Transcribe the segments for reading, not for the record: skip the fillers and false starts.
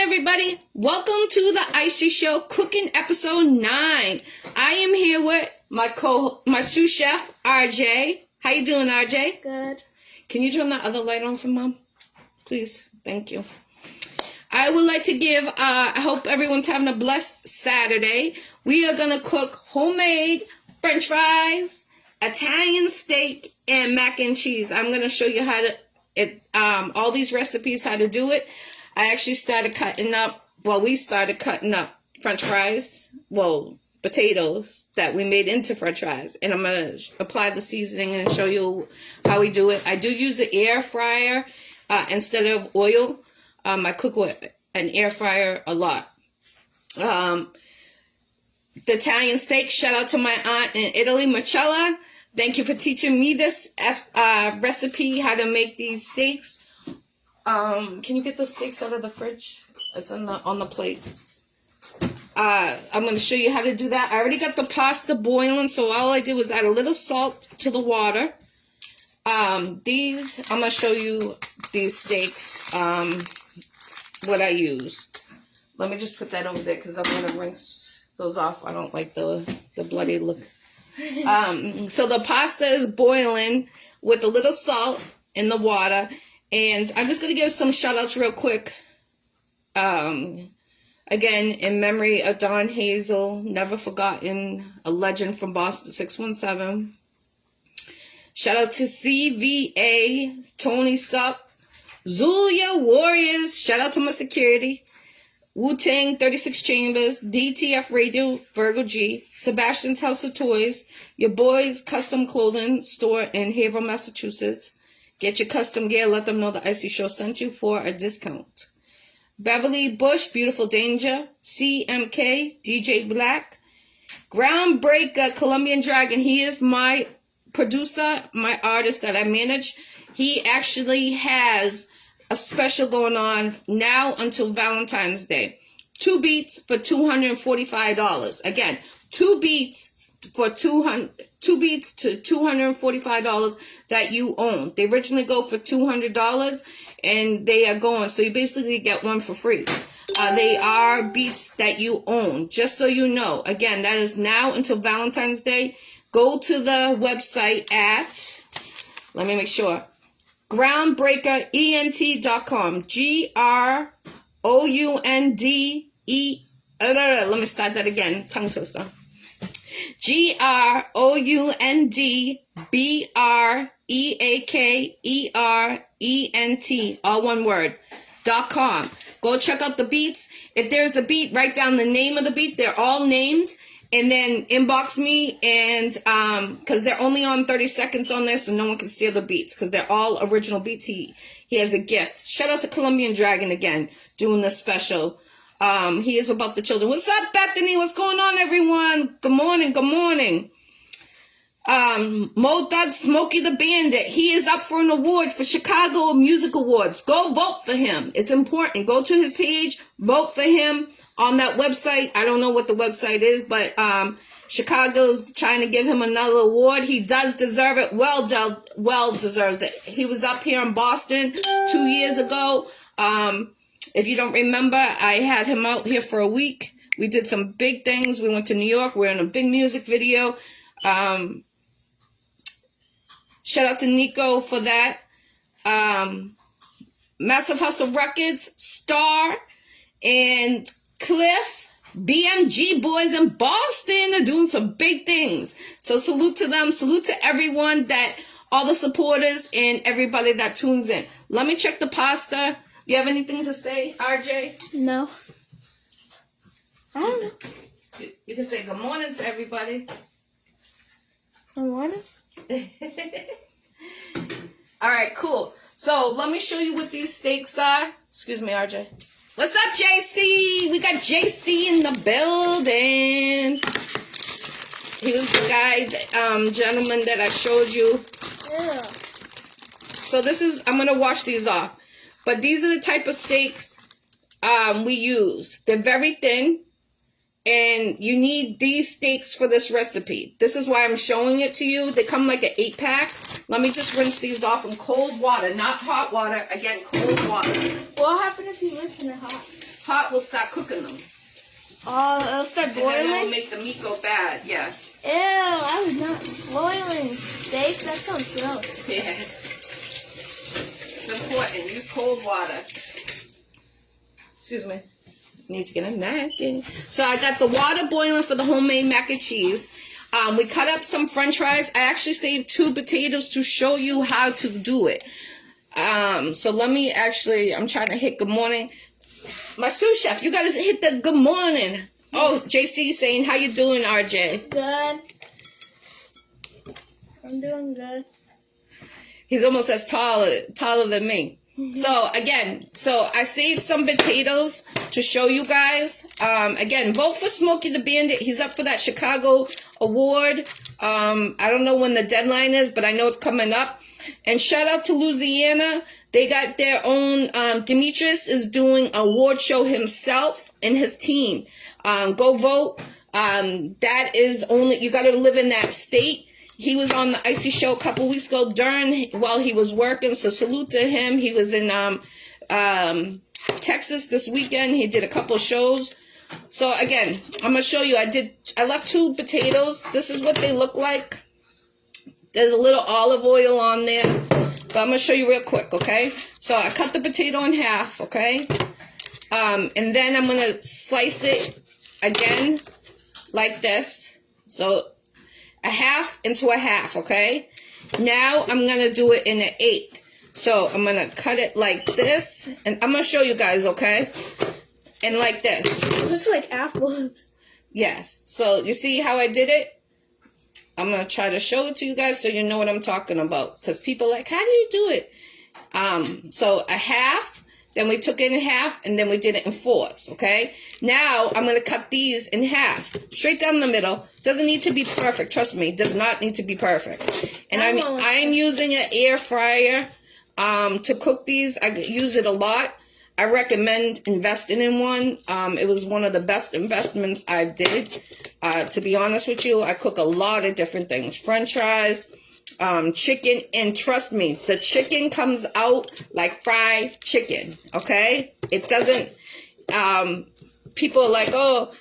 everybody. Welcome to the Iccy Showw cooking episode 9. I am here with my sous chef, RJ. How you doing, RJ? Good. Can you turn that other light on for Mom? Please. Thank you. I would like to give, I hope everyone's having a blessed Saturday. We are going to cook homemade French fries, Italian steak, and mac and cheese. I'm going to show you how to, all these recipes, how to do it. I actually started cutting up, we started cutting up French fries, potatoes that we made into French fries. And I'm going to apply the seasoning and show you how we do it. I do use the air fryer instead of oil. I cook with an air fryer a lot. The Italian steak, shout out to my aunt in Italy, Marcella. Thank you for teaching me this recipe, how to make these steaks. Can you get those steaks out of the fridge? It's on the plate. I'm going to show you how to do that. I already got the pasta boiling, so all I did was add a little salt to the water. I'm going to show you these steaks, what I use. Let me just put that over there because I'm going to rinse those off. I don't like the bloody look. So the pasta is boiling with a little salt in the water. And I'm just going to give some shout outs real quick. Again, in memory of Don Hazel, never forgotten, a legend from Boston 617. Shout out to CVA, Tony Sup, Zulia Warriors. Shout out to my security. Wu-Tang 36 Chambers, DTF Radio, Virgo G, Sebastian's House of Toys, your boys' custom clothing store in Haverhill, Massachusetts. Get your custom gear. Let them know the Iccy Showw sent you for a discount. Beverly Bush, Beautiful Danger, CMK, DJ Black, Groundbreaker, Colombian Dragon. He is my producer, my artist that I manage. He actually has a special going on now until Valentine's Day. 2 beats for $245. Again, 2 beats for $2 to $245 that you own. They originally go for $200 and they are going, so you basically get one for free. They are beats that you own, just so you know. Again, that is now until Valentine's Day. Go to the website at, let me make sure, groundbreakerent.com. GROUNDE. Let me start that again. Tongue twister. GROUNDBREAKERENT, all one word, .com. Go check out the beats. If there's a beat, write down the name of the beat. They're all named. And then inbox me, and because they're only on 30 seconds on there, so no one can steal the beats, because they're all original beats. He has a gift. Shout out to Colombian Dragon again, doing this special. He is about the children. What's up, Bethany? What's going on, everyone? Good morning. Good morning. Mo Thug Smokey the Bandit. He is up for an award for Chicago Music Awards. Go vote for him. It's important. Go to his page. Vote for him on that website. I don't know what the website is, but Chicago's trying to give him another award. He does deserve it. Well deserves it. He was up here in Boston 2 years ago. If you don't remember, I had him out here for a week. We did some big things. We went to New York. We're in a big music video. Shout out to Nico for that. Massive Hustle Records, Star, and Cliff, BMG boys in Boston are doing some big things. So salute to them. Salute to everyone all the supporters and everybody that tunes in. Let me check the pasta. You have anything to say, RJ? No. I don't know. You can say good morning to everybody. Good morning. All right, cool. So let me show you what these steaks are. Excuse me, RJ. What's up, JC? We got JC in the building. He was the guy, gentleman that I showed you. Yeah. So I'm going to wash these off. But these are the type of steaks we use. They're very thin. And you need these steaks for this recipe. This is why I'm showing it to you. They come like an 8-pack. Let me just rinse these off in cold water, not hot water. Again, cold water. What happened if you rinse in it hot? hot, we'll start cooking them. Oh, it'll start And then it'll boiling? make the meat go bad, yes. Ew, I was not boiling steak. That sounds gross. Yeah. It's important. Use cold water. Excuse me. Need to get a napkin. So I got the water boiling for the homemade mac and cheese. We cut up some french fries. I actually saved 2 potatoes to show you how to do it. So let me actually, I'm trying to hit good morning. My sous chef, you gotta hit the good morning. Oh, JC saying, how you doing, RJ? Good. I'm doing good. He's almost as taller than me. So again, I saved some potatoes to show you guys. Again, vote for Smokey the Bandit. He's up for that Chicago award. I don't know when the deadline is, but I know it's coming up. And shout out to Louisiana. They got their own, Demetrius is doing an award show himself and his team. Go vote. That is only, you got to live in that state. He was on the Iccy Showw a couple weeks ago while he was working, so salute to him. He was in Texas this weekend. He did a couple shows. So again, I'm gonna show you. I left 2 potatoes. This is what they look like. There's a little olive oil on there, but I'm gonna show you real quick, okay? So I cut the potato in half, okay? And then I'm gonna slice it again like this. So a half into a half, okay? Now I'm going to do it in an 1/8. So I'm going to cut it like this. And I'm going to show you guys, okay? And like this. It looks like apples. Yes. So you see how I did it? I'm going to try to show it to you guys so you know what I'm talking about. Because people are like, how do you do it? So a half. Then we took it in half, and then we did it in 4s, okay? Now, I'm going to cut these in half, straight down the middle. Doesn't need to be perfect. Trust me, does not need to be perfect. And I'm using an air fryer to cook these. I use it a lot. I recommend investing in one. It was one of the best investments I did. To be honest with you, I cook a lot of different things. French fries, chicken, and trust me, the chicken comes out like fried chicken, okay? It doesn't, people are like, oh,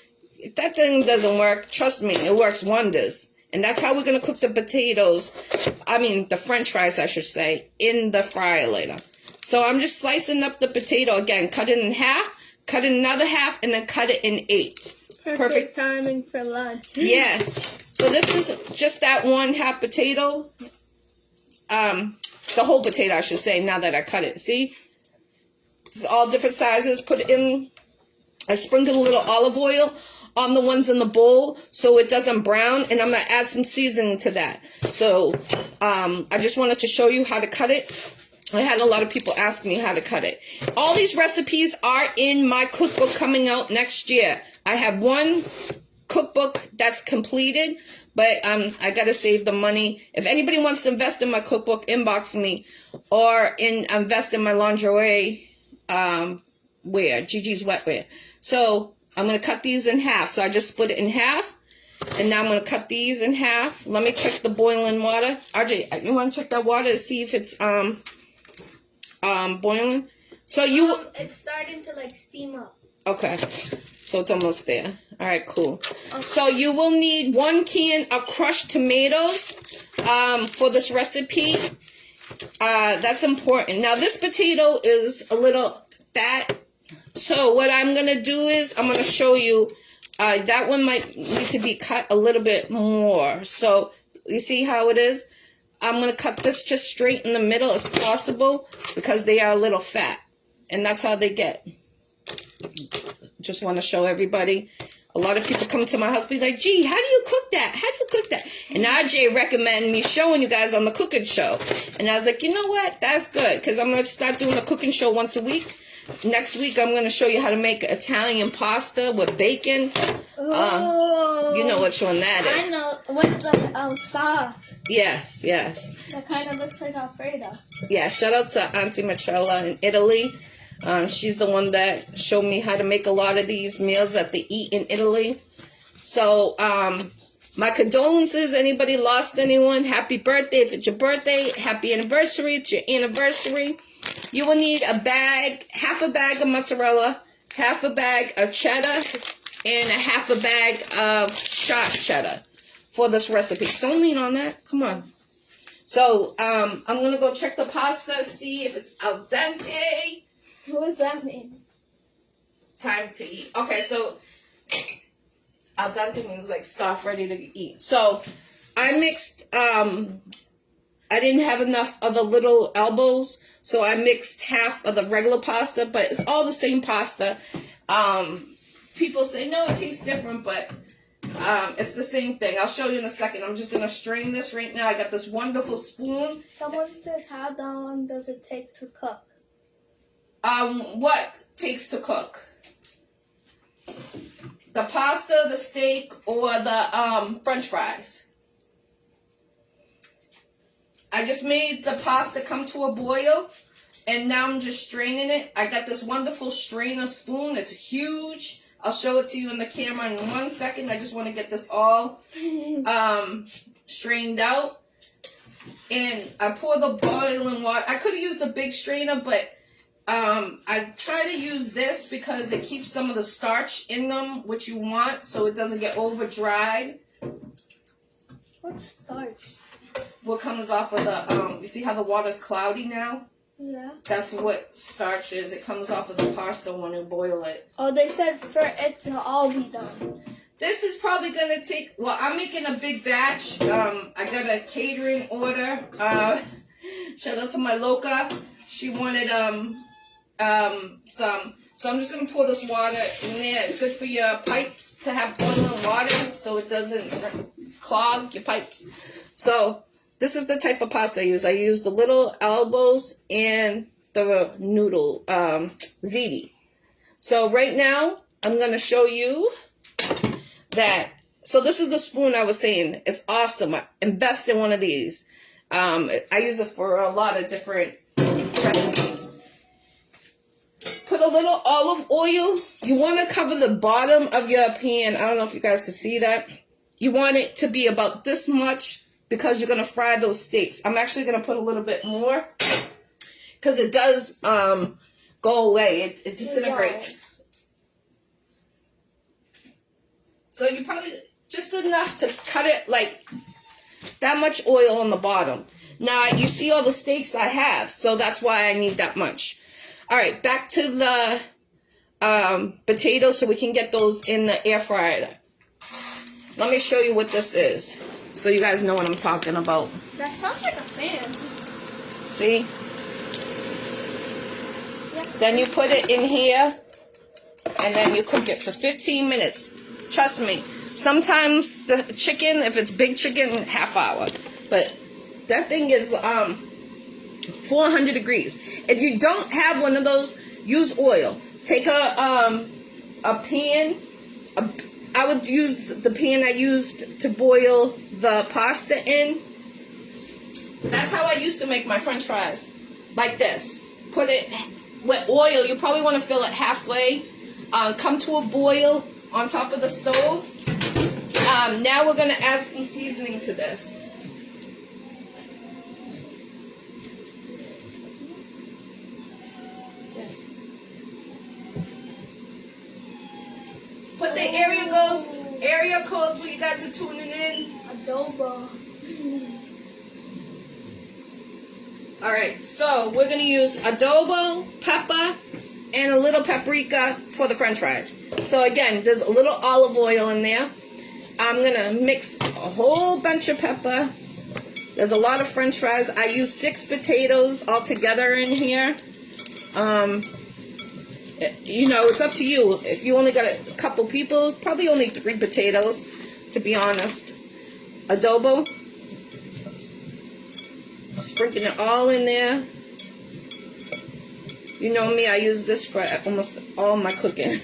that thing doesn't work. Trust me, it works wonders. And that's how we're going to cook the potatoes, the french fries, I should say, in the fryer later. So I'm just slicing up the potato again, cut it in half, cut it another half, and then cut it in 8. Perfect timing for lunch. Yes. So this is just that 1/2 potato. The whole potato, I should say, now that I cut it. See? It's all different sizes. Put it in. I sprinkled a little olive oil on the ones in the bowl so it doesn't brown. And I'm going to add some seasoning to that. So I just wanted to show you how to cut it. I had a lot of people ask me how to cut it. All these recipes are in my cookbook coming out next year. I have 1 cookbook that's completed, but I got to save the money. If anybody wants to invest in my cookbook, inbox me, or invest in my lingerie wear, Gigi's Wetwear. So I'm going to cut these in half. So I just split it in half. And now I'm going to cut these in half. Let me check the boiling water. RJ, you want to check that water to see if it's boiling? So It's starting to like steam up. Okay. So it's almost there. All right, cool. Okay. So you will need 1 can of crushed tomatoes for this recipe. That's important. Now, this potato is a little fat. So what I'm going to do is I'm going to show you. That one might need to be cut a little bit more. So you see how it is? I'm going to cut this just straight in the middle as possible because they are a little fat. And that's how they get. Just want to show everybody. A lot of people come to my house be like, gee, how do you cook that? How do you cook that? And RJ recommended me showing you guys on the cooking show. And I was like, you know what? That's good. Because I'm going to start doing a cooking show once a week. Next week, I'm going to show you how to make Italian pasta with bacon. You know which one that is. I know. With the sauce. Yes, yes. That kind of looks like Alfredo. Yeah, shout out to Auntie Marcella in Italy. She's the one that showed me how to make a lot of these meals that they eat in Italy. So, my condolences. Anybody lost anyone? Happy birthday if it's your birthday. Happy anniversary. It's your anniversary. You will need a bag, half a bag of mozzarella, half a bag of cheddar, and a half a bag of sharp cheddar for this recipe. Don't lean on that. Come on. So, I'm going to go check the pasta, see if it's al dente. What does that mean? Time to eat. Okay, so al dente means like soft, ready to eat. So, I mixed, I didn't have enough of the little elbows, so I mixed half of the regular pasta, but it's all the same pasta. People say, no, it tastes different, but it's the same thing. I'll show you in a second. I'm just going to strain this right now. I got this wonderful spoon. Someone says, how long does it take to cook? What takes to cook? The pasta, the steak, or the French fries? I just made the pasta come to a boil, and now I'm just straining it. I got this wonderful strainer spoon. It's huge. I'll show it to you in the camera in 1 second. I just want to get this all strained out. And I pour the boiling water. I could have used the big strainer, but I try to use this because it keeps some of the starch in them, which you want, so it doesn't get over dried. What's starch? What comes off of the, you see how the water's cloudy now? Yeah. That's what starch is. It comes off of the pasta when you boil it. Oh, they said for it to all be done. This is probably going to take, well, I'm making a big batch. I got a catering order. Shout out to my loca. She wanted some. So I'm just going to pour this water in there. It's good for your pipes to have boiling water so it doesn't clog your pipes. So this is the type of pasta I use. I use the little elbows and the noodle, ziti. So right now, I'm going to show you that. So this is the spoon I was saying. It's awesome. I invest in one of these. I use it for a lot of different recipes. Put a little olive oil. You want to cover the bottom of your pan. I don't know if you guys can see that. You want it to be about this much because you're going to fry those steaks. I'm actually going to put a little bit more because it does go away. It disintegrates. So you probably just enough to cut it like that much oil on the bottom. Now you see all the steaks I have, so that's why I need that much. All right, back to the potatoes so we can get those in the air fryer. Let me show you what this is so you guys know what I'm talking about. That sounds like a fan. See? Yeah. Then you put it in here and then you cook it for 15 minutes. Trust me. Sometimes the chicken, if it's big chicken, half hour. But that thing is 400 degrees. If you don't have one of those, use oil. Take a pan. I would use the pan I used to boil the pasta in. That's how I used to make my French fries. Like this. Put it with oil. You probably want to fill it halfway. Come to a boil on top of the stove. Now we're going to add some seasoning to this. Yes. Put the area codes when you guys are tuning in. Adobo. Alright, so we're going to use adobo, pepper, and a little paprika for the French fries. So again, there's a little olive oil in there. I'm going to mix a whole bunch of pepper. There's a lot of French fries. I use 6 potatoes all together in here. You know, it's up to you. If you only got a couple people, probably only 3 potatoes, to be honest. Adobo. Sprinkling it all in there. You know me, I use this for almost all my cooking.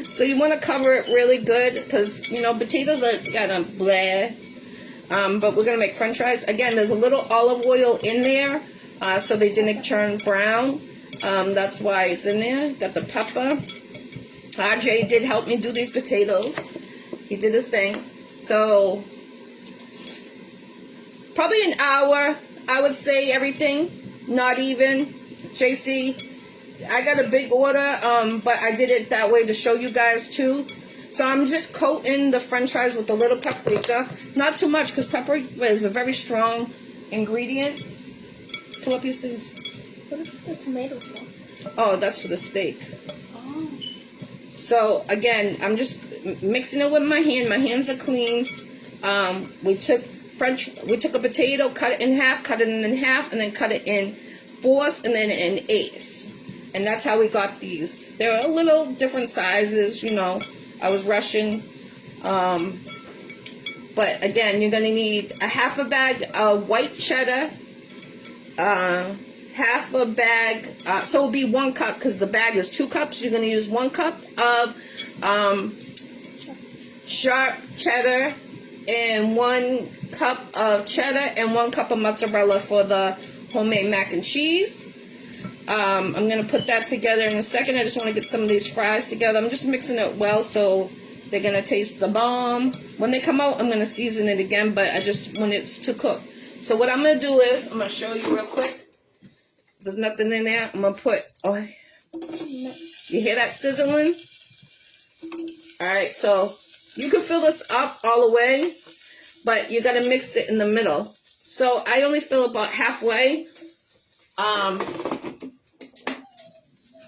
So you want to cover it really good because, you know, potatoes are kind of bleh. But we're going to make French fries. Again, there's a little olive oil in there so they didn't turn brown. That's why it's in there. Got the pepper. RJ did help me do these potatoes. He did his thing. So probably an hour, I would say, everything. Not even. JC, I got a big order, but I did it that way to show you guys too. So I'm just coating the french fries with a little paprika. Not too much because paprika is a very strong ingredient. Pull up your scissors. What is the tomato sauce? Oh, that's for the steak. Oh. So again, I'm just mixing it with my hand. My hands are clean. We took a potato, cut it in half, and then cut it in fourths and then in eighths. And that's how we got these. They're a little different sizes, you know. I was rushing. But again, you're going to need a half a bag of white cheddar, half a bag, so it'll be 1 cup because the bag is 2 cups. You're going to use 1 cup of sharp cheddar and 1 cup of cheddar and 1 cup of mozzarella for the homemade mac and cheese. I'm going to put that together in a second. I just want to get some of these fries together. I'm just mixing it well so they're going to taste the bomb. When they come out, I'm going to season it again, but I just want it to cook. So what I'm going to do is, I'm going to show you real quick. There's nothing in there. I'm going to put, oh, you hear that sizzling? Alright, so you can fill this up all the way, but you got to mix it in the middle. So I only fill about halfway.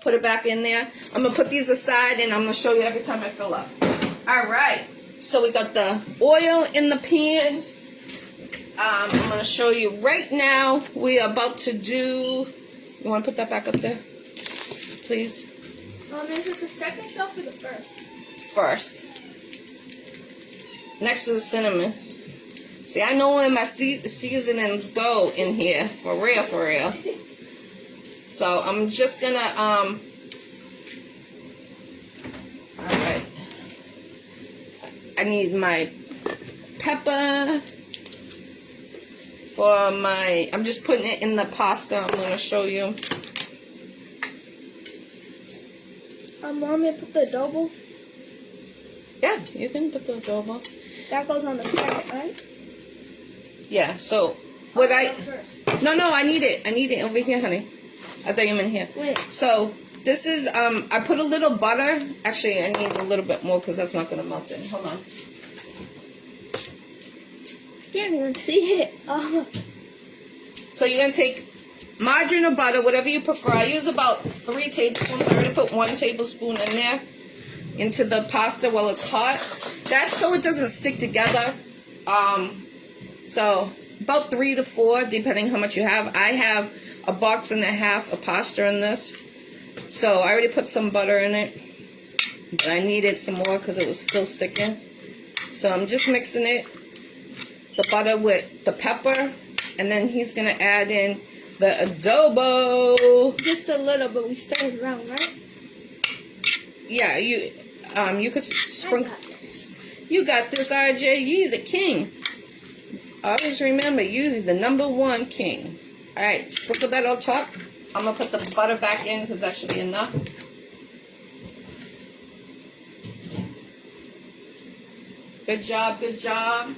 Put it back in there. I'm going to put these aside and I'm going to show you every time I fill up. Alright, so we got the oil in the pan. I'm going to show you right now. We are about to do... You want to put that back up there? Please? Is it the second shelf or the first? First. Next to the cinnamon. See, I know where my seasonings go in here. For real, for real. So, I'm just going to... Alright. I need my pepper... For my, I'm just putting it in the pasta. I'm going to show you. Mommy, put the adobo. Yeah, you can put the adobo. That goes on the second, right? Yeah, so what First. No, I need it. I need it over here, honey. I thought you meant here. Wait. So this is, I put a little butter. Actually, I need a little bit more because that's not going to melt in. Hold on. Can't even see it. Oh. So you're going to take margarine or butter, whatever you prefer. I use about 3 tablespoons. I already put 1 tablespoon in there into the pasta while it's hot. That's so it doesn't stick together. So about 3 to 4, depending how much you have. I have a box and a half of pasta in this. So I already put some butter in it. But I needed some more because it was still sticking. So I'm just mixing it. The butter with the pepper, and then he's gonna add in the adobo. Just a little, but we stirred around, right? Yeah, you could sprinkle. You got this, RJ. You the king. Always remember, you the #1 king. All right, sprinkle that on top. I'm gonna put the butter back in because that should be enough. Good job, good job.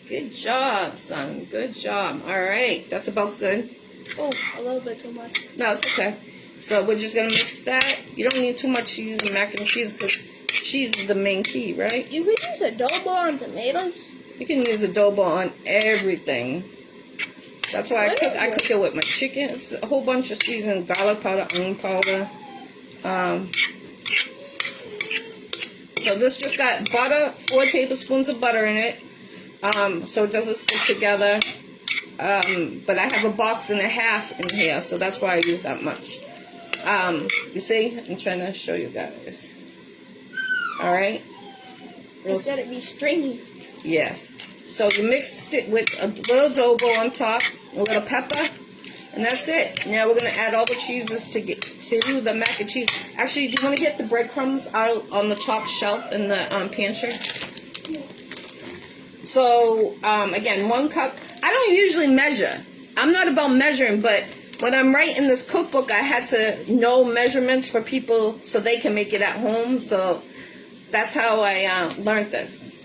Good job, son. Good job. All right. That's about good. Oh, a little bit too much. No, it's okay. So we're just going to mix that. You don't need too much cheese and mac and cheese because cheese is the main key, right? You could use adobo on tomatoes. You can use adobo on everything. That's why I cook it with my chicken. It's a whole bunch of seasoned garlic powder, onion powder. So this just got butter, 4 tablespoons of butter in it. So it doesn't stick together. But I have a box and a half in here, so that's why I use that much. You see? I'm trying to show you guys. Alright? It's gotta be stringy. Yes. So you mixed it with a little adobo on top, a little pepper, and that's it. Now we're going to add all the cheeses to the mac and cheese. Actually, do you want to get the breadcrumbs out on the top shelf in the pantry? So, again, 1 cup. I don't usually measure. I'm not about measuring, but when I'm writing this cookbook, I had to know measurements for people so they can make it at home. So that's how I learned this.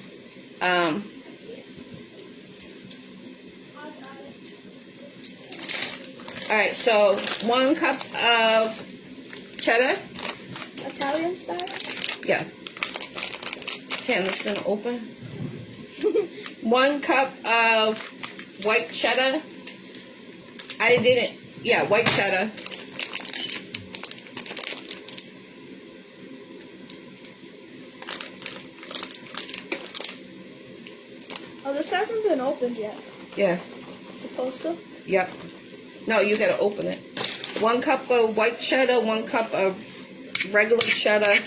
Alright, so 1 cup of cheddar. Italian style? Yeah. Damn, this gonna open. 1 cup of white cheddar. White cheddar. Oh, this hasn't been opened yet. Yeah. It's supposed to? Yep. No, you gotta open it. 1 cup of white cheddar, 1 cup of regular cheddar.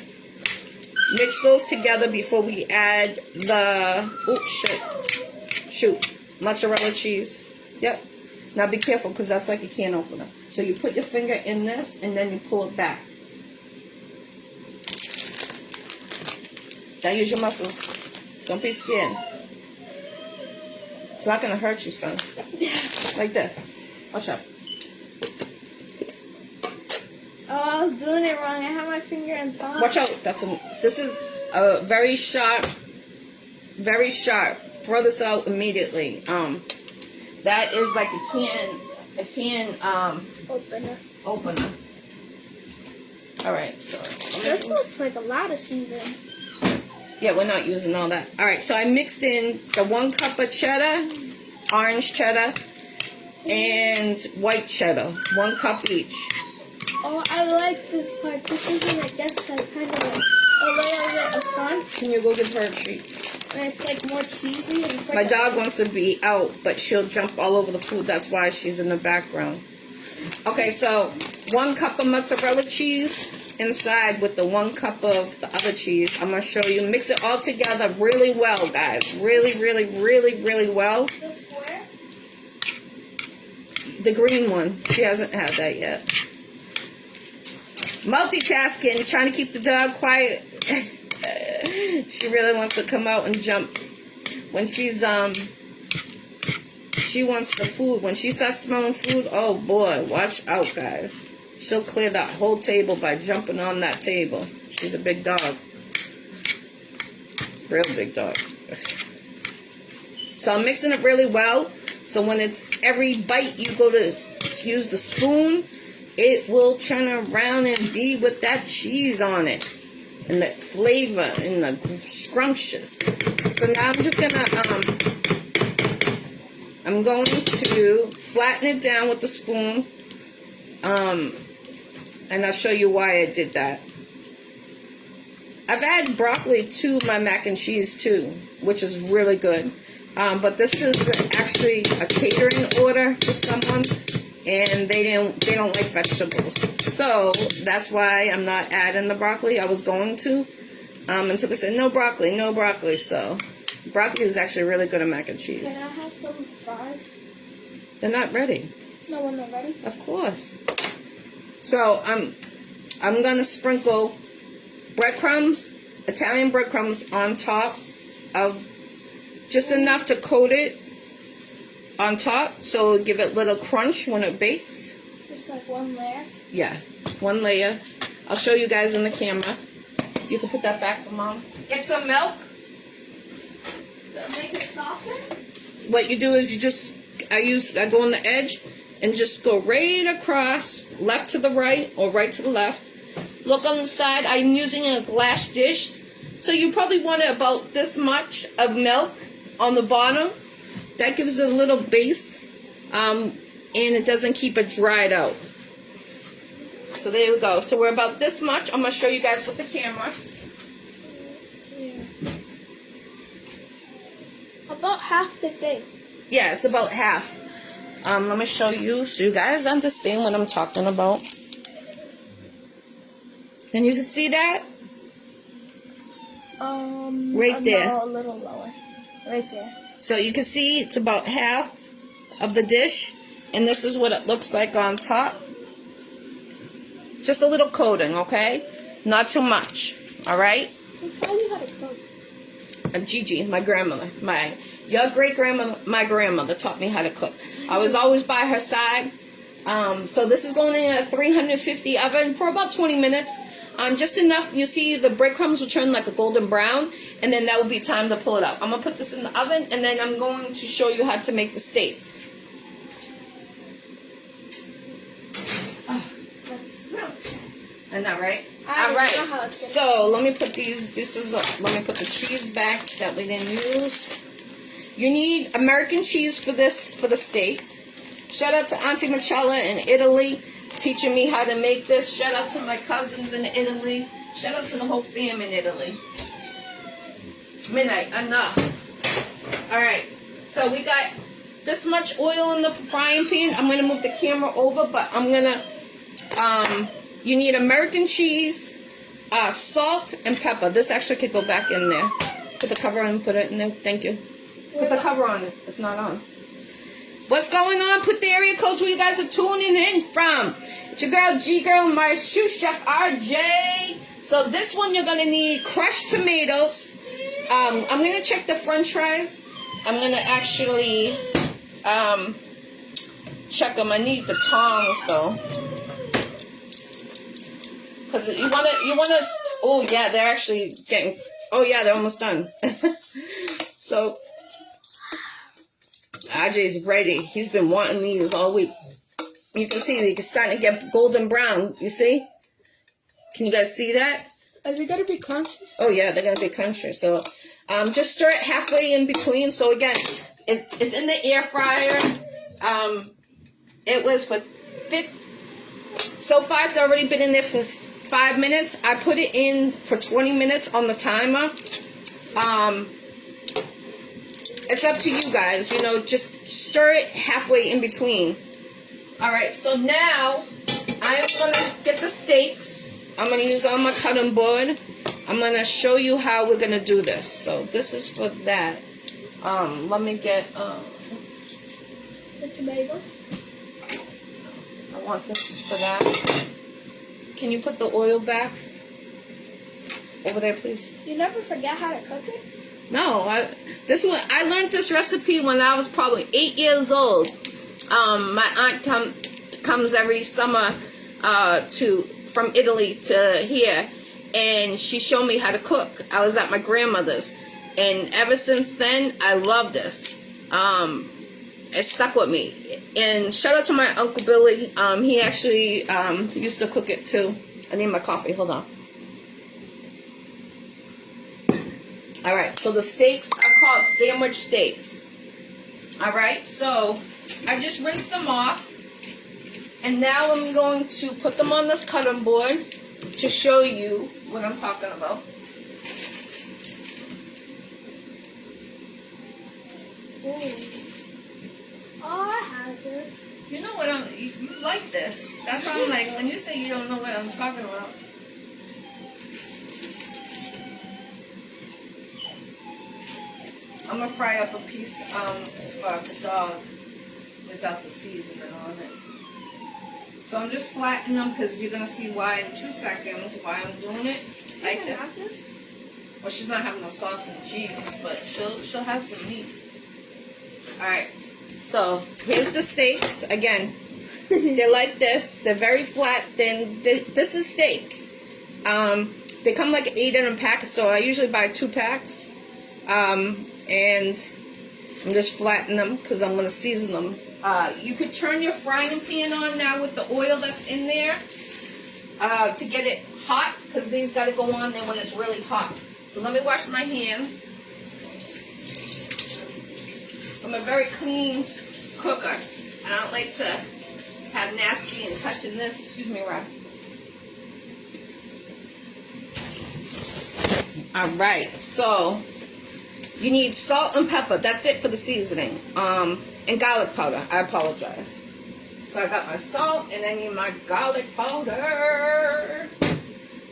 Mix those together before we add the, mozzarella cheese. Yep. Now be careful because that's like a can opener. So you put your finger in this and then you pull it back. Now use your muscles. Don't be scared. It's not going to hurt you, son. Like this. Watch out. Oh, I was doing it wrong. I had my finger on top. Watch out. This is a very sharp. Very sharp. Throw this out immediately. That is like a can opener. Alright, so. This looks like a lot of seasoning. Yeah, we're not using all that. Alright, so I mixed in the 1 cup of cheddar, orange cheddar, and white cheddar. 1 cup each. Oh, I like this part. This isn't, I guess, like kind of like a little bit of fun. Can you go give her a treat? And it's like more cheesy. And it's like My dog wants to be out, but she'll jump all over the food. That's why she's in the background. Okay, so 1 cup of mozzarella cheese inside with the 1 cup of the other cheese. I'm going to show you. Mix it all together really well, guys. Really, really, really, really well. The square? The green one. She hasn't had that yet. Multitasking, trying to keep the dog quiet. She really wants to come out and jump. When she wants the food. When she starts smelling food, oh boy, watch out, guys. She'll clear that whole table by jumping on that table. She's a big dog. Real big dog. So I'm mixing it really well. So when it's every bite you go to use the spoon, it will turn around and be with that cheese on it. And that flavor and the scrumptious. So now I'm just gonna, I'm going to flatten it down with the spoon. And I'll show you why I did that. I've added broccoli to my mac and cheese too, which is really good. But this is actually a catering order for someone, and they don't like vegetables. So that's why I'm not adding the broccoli. I was going to, until they said no broccoli, no broccoli. So broccoli is actually really good at mac and cheese. Can I have some fries? They're not ready. No, when they're ready? Of course. So I'm gonna sprinkle breadcrumbs, Italian breadcrumbs on top of just enough to coat it on top, so it'll give it a little crunch when it bakes. Just like 1 layer? Yeah, 1 layer. I'll show you guys in the camera. You can put that back for Mom. Get some milk. Does it make it softer? What you do is I go on the edge and just go right across, left to the right or right to the left. Look on the side. I'm using a glass dish, so you probably want about this much of milk on the bottom. That gives it a little base, and it doesn't keep it dried out. So there you go. So we're about this much. I'm going to show you guys with the camera. Yeah. About half the thing. Yeah, it's about half. Let me show you so you guys understand what I'm talking about. Can you see that? Right there. No, a little lower. Right there. So you can see it's about half of the dish, and this is what it looks like on top. Just a little coating, okay? Not too much, all right? Who taught you how to cook? Gigi, my grandmother, your great-grandmother, my grandmother taught me how to cook. I was always by her side. So this is going in a 350 oven for about 20 minutes. Just enough, you see the breadcrumbs will turn like a golden brown, and then that will be time to pull it out. I'm going to put this in the oven, and then I'm going to show you how to make the steaks. Isn't that right? I All don't know how right. it's gonna So let me put these. Let me put the cheese back that we didn't use. You need American cheese for this, for the steak. Shout out to Auntie Marcella in Italy, teaching me how to make this. Shout out to my cousins in Italy. Shout out to the whole fam in Italy. Midnight, enough. All right. So we got this much oil in the frying pan. I'm gonna move the camera over, but I'm gonna. You need American cheese, salt, and pepper. This actually could go back in there. Put the cover on and put it in there. Thank you. Put the cover on it. It's not on. What's going on? Put the area codes where you guys are tuning in from. It's your girl, Ggirl, my sous chef, RJ. So this one you're going to need crushed tomatoes. I'm going to check the french fries. I'm going to actually check them. I need the tongs, though. Because you want to, oh, yeah, they're actually getting, oh, yeah, they're almost done. So, RJ's ready. He's been wanting these all week. You can see they're starting to get golden brown. You see? Can you guys see that? Is it going to be crunchy? Oh, yeah, they're going to be crunchy. So, just stir it halfway in between. So, again, it's in the air fryer. It was for so far, it's already been in there for 5 minutes. I put it in for 20 minutes on the timer. It's up to you guys. You know, just stir it halfway in between. All right, so now I am going to get the steaks. I'm going to use all my cutting board. I'm going to show you how we're going to do this. So this is for that. Let me get... The tomato. I want this for that. Can you put the oil back over there, please? You never forget how to cook it? No, I learned this recipe when I was probably 8 years old. My aunt comes every summer from Italy to here, and she showed me how to cook. I was at my grandmother's, and ever since then, I love this. It stuck with me. And shout out to my Uncle Billy. He actually used to cook it too. I need my coffee. Hold on. Alright, so the steaks are called sandwich steaks. Alright, so I just rinsed them off. And now I'm going to put them on this cutting board to show you what I'm talking about. Ooh. Oh, I have this. You know what you like this. That's why I'm like, when you say you don't know what I'm talking about. I'm gonna fry up a piece for the dog without the seasoning on it. So I'm just flattening them because you're gonna see why in 2 seconds why I'm doing it like this. Well, she's not having no sauce and cheese, but she'll have some meat. All right. So here's the steaks. Again, they're like this. They're very flat. Then this is steak. They come like 8 in a pack, so I usually buy 2 packs. And I'm just flattening them because I'm going to season them. You could turn your frying pan on now with the oil that's in there to get it hot, because these got to go on there when it's really hot. So let me wash my hands. I'm a very clean cooker. I don't like to have nasty and touching this. Excuse me, Rob. Alright, so you need salt and pepper. That's it for the seasoning. And garlic powder. I apologize. So I got my salt and I need my garlic powder.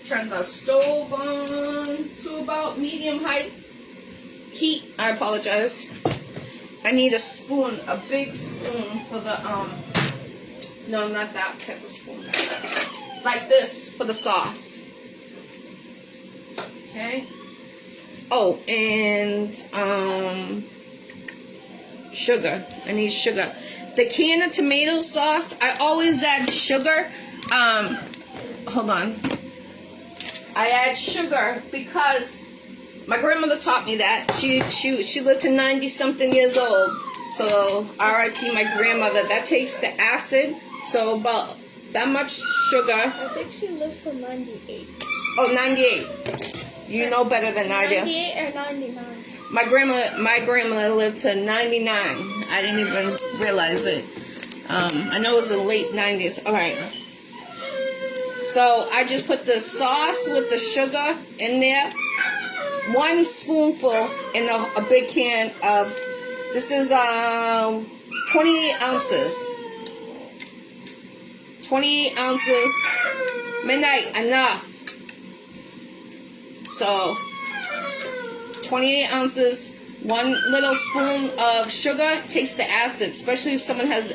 Turn the stove on to about medium height heat. I apologize. I need a spoon, a big spoon for the, no, not that type of spoon. Like this for the sauce. Okay. Oh, and, sugar. I need sugar. The can of tomato sauce, I always add sugar. Hold on. I add sugar because my grandmother taught me that. She lived to 90-something years old. So, R.I.P. my grandmother. That takes the acid. So, about that much sugar. I think she lives till 98. Oh, 98. You know better than I do. 98 or 99. My grandmother lived to 99. I didn't even realize it. I know it was the late 90s. All right. So I just put the sauce with the sugar in there. 1 spoonful in a big can of, this is 28 ounces. 28 ounces. Midnight, enough. So 28 ounces, 1 little spoon of sugar takes the acid, especially if someone has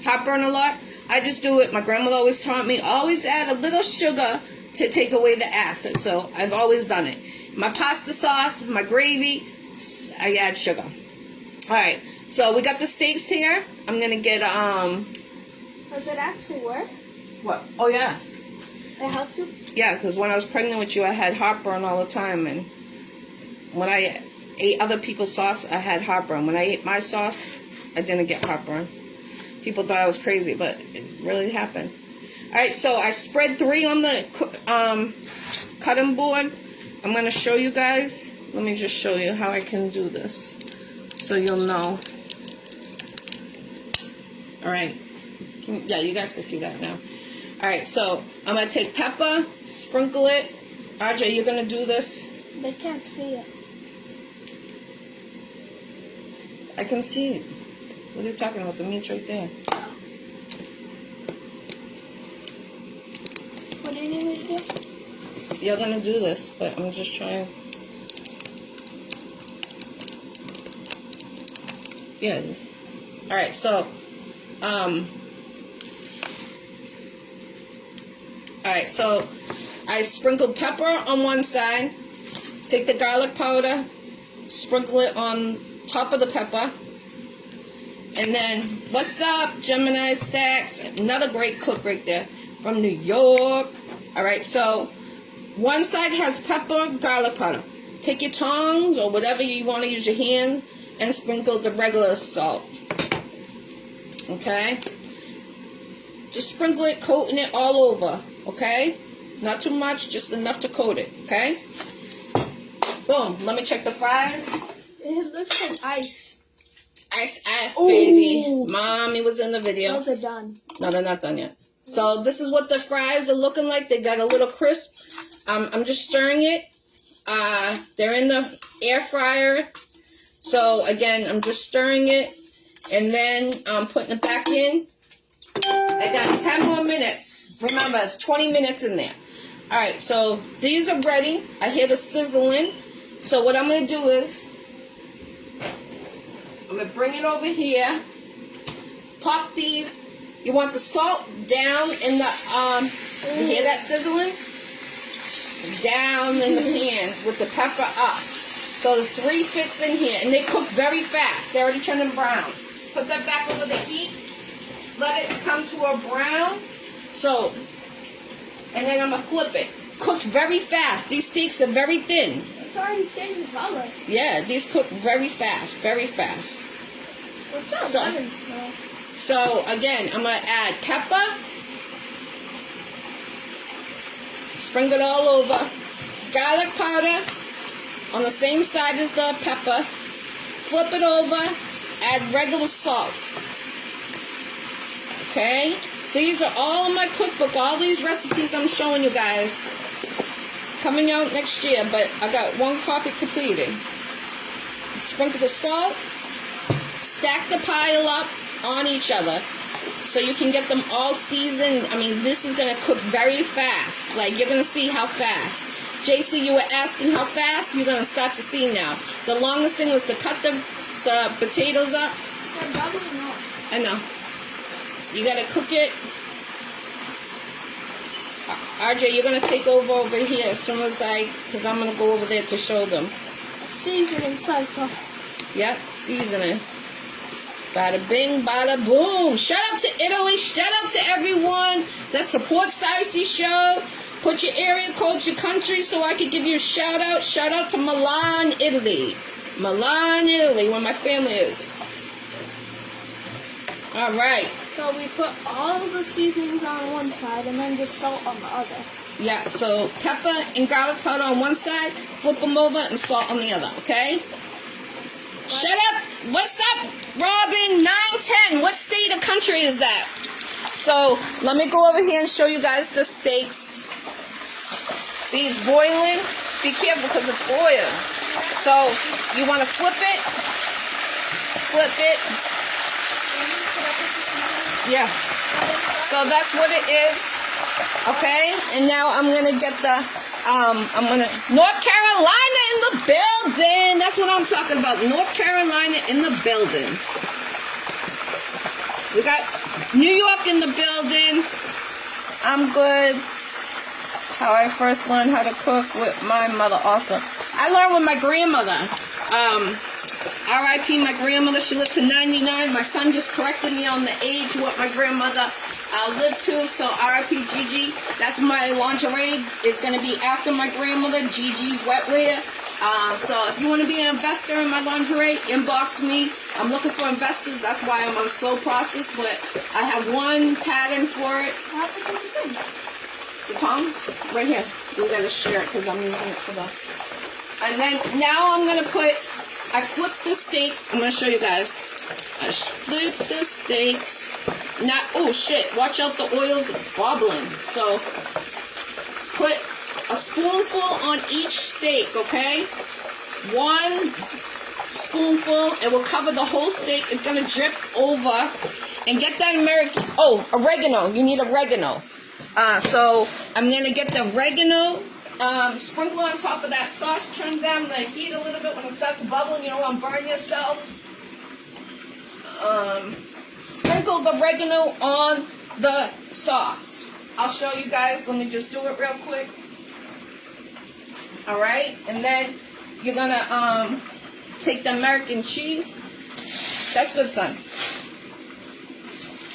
heartburn a lot. I just do it. My grandmother always taught me, always add a little sugar to take away the acid. So I've always done it. My pasta sauce, my gravy, I add sugar. Alright, so we got the steaks here. I'm going to get, Does it actually work? What? Oh, yeah. It helped you? Yeah, because when I was pregnant with you, I had heartburn all the time. And when I ate other people's sauce, I had heartburn. When I ate my sauce, I didn't get heartburn. People thought I was crazy, but it really happened. Alright, so I spread 3 on the cutting board. I'm going to show you guys. Let me just show you how I can do this, so you'll know. Alright. Yeah, you guys can see that now. Alright, so I'm going to take pepper, sprinkle it. RJ, you're going to do this? They can't see it. I can see it. What are you talking about? The meat's right there. What do you need me to do? You're going to do this, but I'm just trying. Yeah. Alright, so, alright, so I sprinkled pepper on one side. Take the garlic powder, sprinkle it on top of the pepper. And then, what's up, Gemini Stacks? Another great cook right there from New York. Alright, so one side has pepper, garlic powder. Take your tongs or whatever you want to use, your hand, and sprinkle the regular salt. Okay? Just sprinkle it, coating it all over. Okay? Not too much, just enough to coat it. Okay? Boom. Let me check the fries. It looks like ice. Ice, baby. Mommy was in the video. Those are done. No, they're not done yet. So this is what the fries are looking like. They got a little crisp. I'm just stirring it. They're in the air fryer. So again, I'm just stirring it. And then I'm putting it back in. I got 10 more minutes. Remember, it's 20 minutes in there. Alright, so these are ready. I hear the sizzling. So what I'm going to do is, I'm going to bring it over here. Pop these. You want the salt down in the, you hear that sizzling? Down in the pan with the pepper up. So the 3 fits in here. And they cook very fast. They're already turning brown. Put that back over the heat. Let it come to a brown. So, and then I'm going to flip it. Cooks very fast. These steaks are very thin. It's already changing color. Yeah, these cook very fast. Very fast. What's that lemon smell? So, again, I'm going to add pepper. Sprinkle it all over. Garlic powder on the same side as the pepper. Flip it over. Add regular salt. Okay? These are all in my cookbook. All these recipes I'm showing you guys. Coming out next year, but I got 1 copy completed. Sprinkle the salt. Stack the pile up on each other so you can get them all seasoned. I mean, this is going to cook very fast. Like, you're going to see how fast. JC, you were asking how fast? You're going to start to see now. The longest thing was to cut the potatoes up. I know. You got to cook it. RJ, you're going to take over here as soon as because I'm going to go over there to show them. Seasoning cycle. Yep, seasoning. Bada bing, bada boom. Shout out to Italy. Shout out to everyone that supports the Iccy Show. Put your area codes, your country, so I can give you a shout out. Shout out to Milan, Italy. Milan, Italy, where my family is. All right. So we put all the seasonings on one side and then just salt on the other. Yeah, so pepper and garlic powder on one side, flip them over, and salt on the other, okay? Shut up! What's up, Robin? 910. What state or country is that? So, let me go over here and show you guys the steaks. See, it's boiling. Be careful because it's oil. So, you want to flip it. Flip it. Yeah. So, that's what it is. Okay? And now I'm going to get the, North Carolina in the building. That's what I'm talking about. North Carolina in the building. We got New York in the building. I'm good. How I first learned how to cook with my mother also. I learned with my grandmother. R.I.P. my grandmother. She lived to 99. My son just corrected me on the age what my grandmother lived to. So R.I.P. Gigi. That's my lingerie. It's going to be after my grandmother. Gigi's wetwear. So if you want to be an investor in my lingerie, inbox me. I'm looking for investors. That's why I'm on a slow process. But I have one pattern for it. The tongs? Right here. We got to share it because I'm using it for the... And then now I'm going to put... I flipped the steaks. I'm going to show you guys. I flipped the steaks. Now, oh shit. Watch out, the oil's wobbling. So, put a spoonful on each steak, okay? One spoonful. It will cover the whole steak. It's going to drip over. And get that American... Oh, oregano. You need oregano. So I'm going to get the oregano, sprinkle on top of that sauce, turn down the heat a little bit when it starts bubbling. You don't want to burn yourself. Sprinkle the oregano on the sauce. I'll show you guys. Let me just do it real quick. Alright, and then you're going to take the American cheese. That's good, son.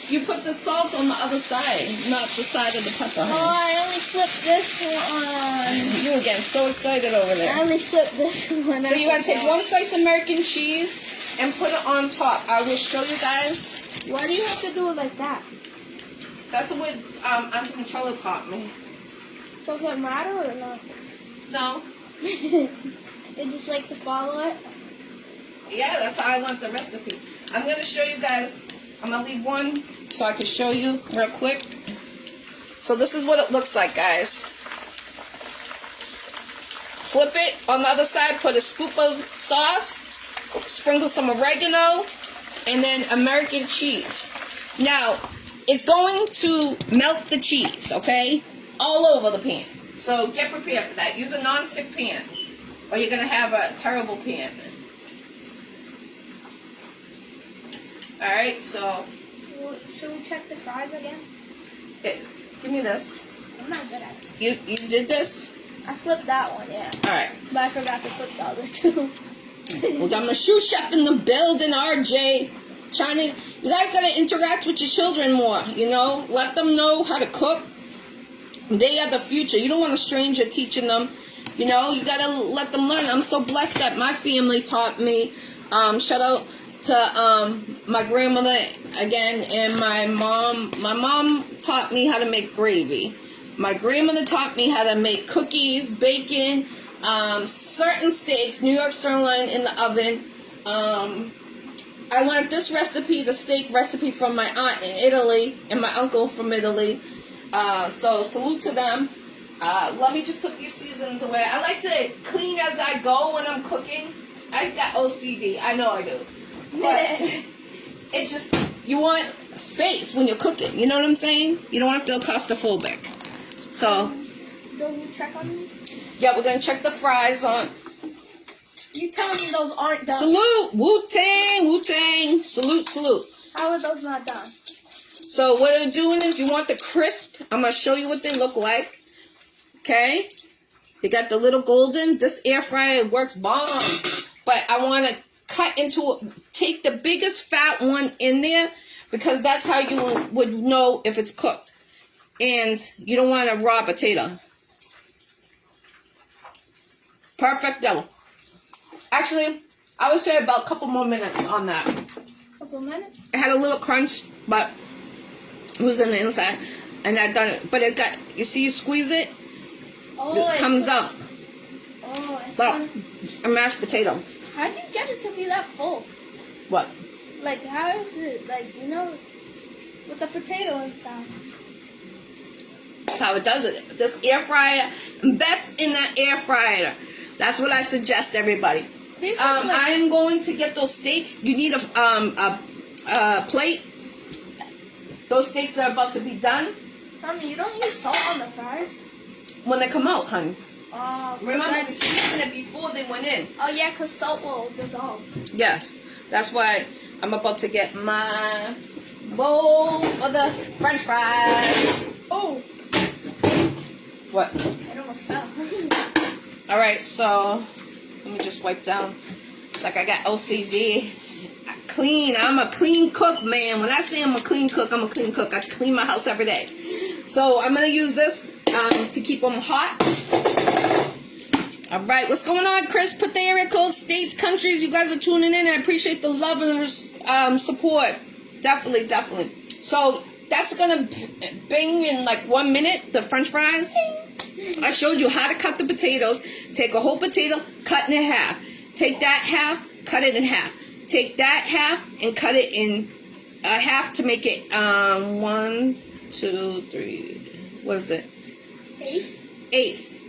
You put the salt on the other side, not the side of the pepper. Oh, I only flipped this one. You were getting so excited over there. I only flipped this one. So you gotta take one slice of American cheese and put it on top. I will show you guys. Why do you have to do it like that? That's what Auntie Controller taught me. Does it matter or not? No. They just like to follow it? Yeah, that's how I learned the recipe. I'm gonna show you guys. I'm going to leave one so I can show you real quick. So this is what it looks like, guys. Flip it on the other side. Put a scoop of sauce. Sprinkle some oregano. And then American cheese. Now, it's going to melt the cheese, okay? All over the pan. So get prepared for that. Use a non-stick pan. Or you're going to have a terrible pan. Alright, so... Should we check the fries again? Give me this. I'm not good at it. You did this? I flipped that one, yeah. Alright. But I forgot to flip the other two. We got my shoe chef in the building, RJ. You guys got to interact with your children more, you know? Let them know how to cook. They are the future. You don't want a stranger teaching them. You know, you got to let them learn. I'm so blessed that my family taught me. Shout out to my grandmother again and my mom. My mom taught me how to make gravy. My grandmother taught me how to make cookies, bacon, certain steaks, New York sirloin in the oven. I learned this recipe, the steak recipe, from my aunt in Italy and my uncle from Italy. So salute to them. Let me just put these seasonings away. I like to clean as I go when I'm cooking. I got OCD. I know I do. But it's just, you want space when you're cooking. You know what I'm saying? You don't want to feel claustrophobic. So. Don't you check on these? Yeah, we're going to check the fries on. You telling me those aren't done? Salute! Wu-Tang! Wu-Tang! Salute, salute. How are those not done? So what I'm doing is you want the crisp. I'm going to show you what they look like. Okay? They got the little golden. This air fryer works bomb. But I want to cut into, take the biggest fat one in there, because that's how you would know if it's cooked. And you don't want a raw potato. Perfecto. Actually, I would say about a couple more minutes on that. Couple minutes? It had a little crunch, but It was in the inside. And I done it. But it got, you see, you squeeze it, Oh, it comes up. Oh, it's So, a mashed potato. how do you get it to be that full? What? Like, how is it, like, you know, with the potato inside? That's how it does it. Just air fryer. Best in the air fryer. That's what I suggest, everybody. These are like, I'm going to get those steaks. You need a plate. Those steaks are about to be done. Mommy, you don't use salt on the fries? When they come out, honey. Remember, Like, we seasoned it before they went in. oh, yeah, because salt will dissolve. Yes. That's why I'm about to get my bowl for the French fries. Oh, What? it almost fell. All right, so let me just wipe down. Like I got OCD. Clean. I'm a clean cook, man. When I say I'm a clean cook, I'm a clean cook. I clean my house every day. So I'm going to use this to keep them hot. All right, what's going on, Chris? Put the area codes, states, countries. You guys are tuning in. I appreciate the love and support. Definitely, definitely. So that's going to bang in like 1 minute, the French fries. I showed you how to cut the potatoes. Take a whole potato, cut it in half. Take that half, cut it in half. Take that half and cut it in half to make it 1, 2, 3. What is it? Eighths.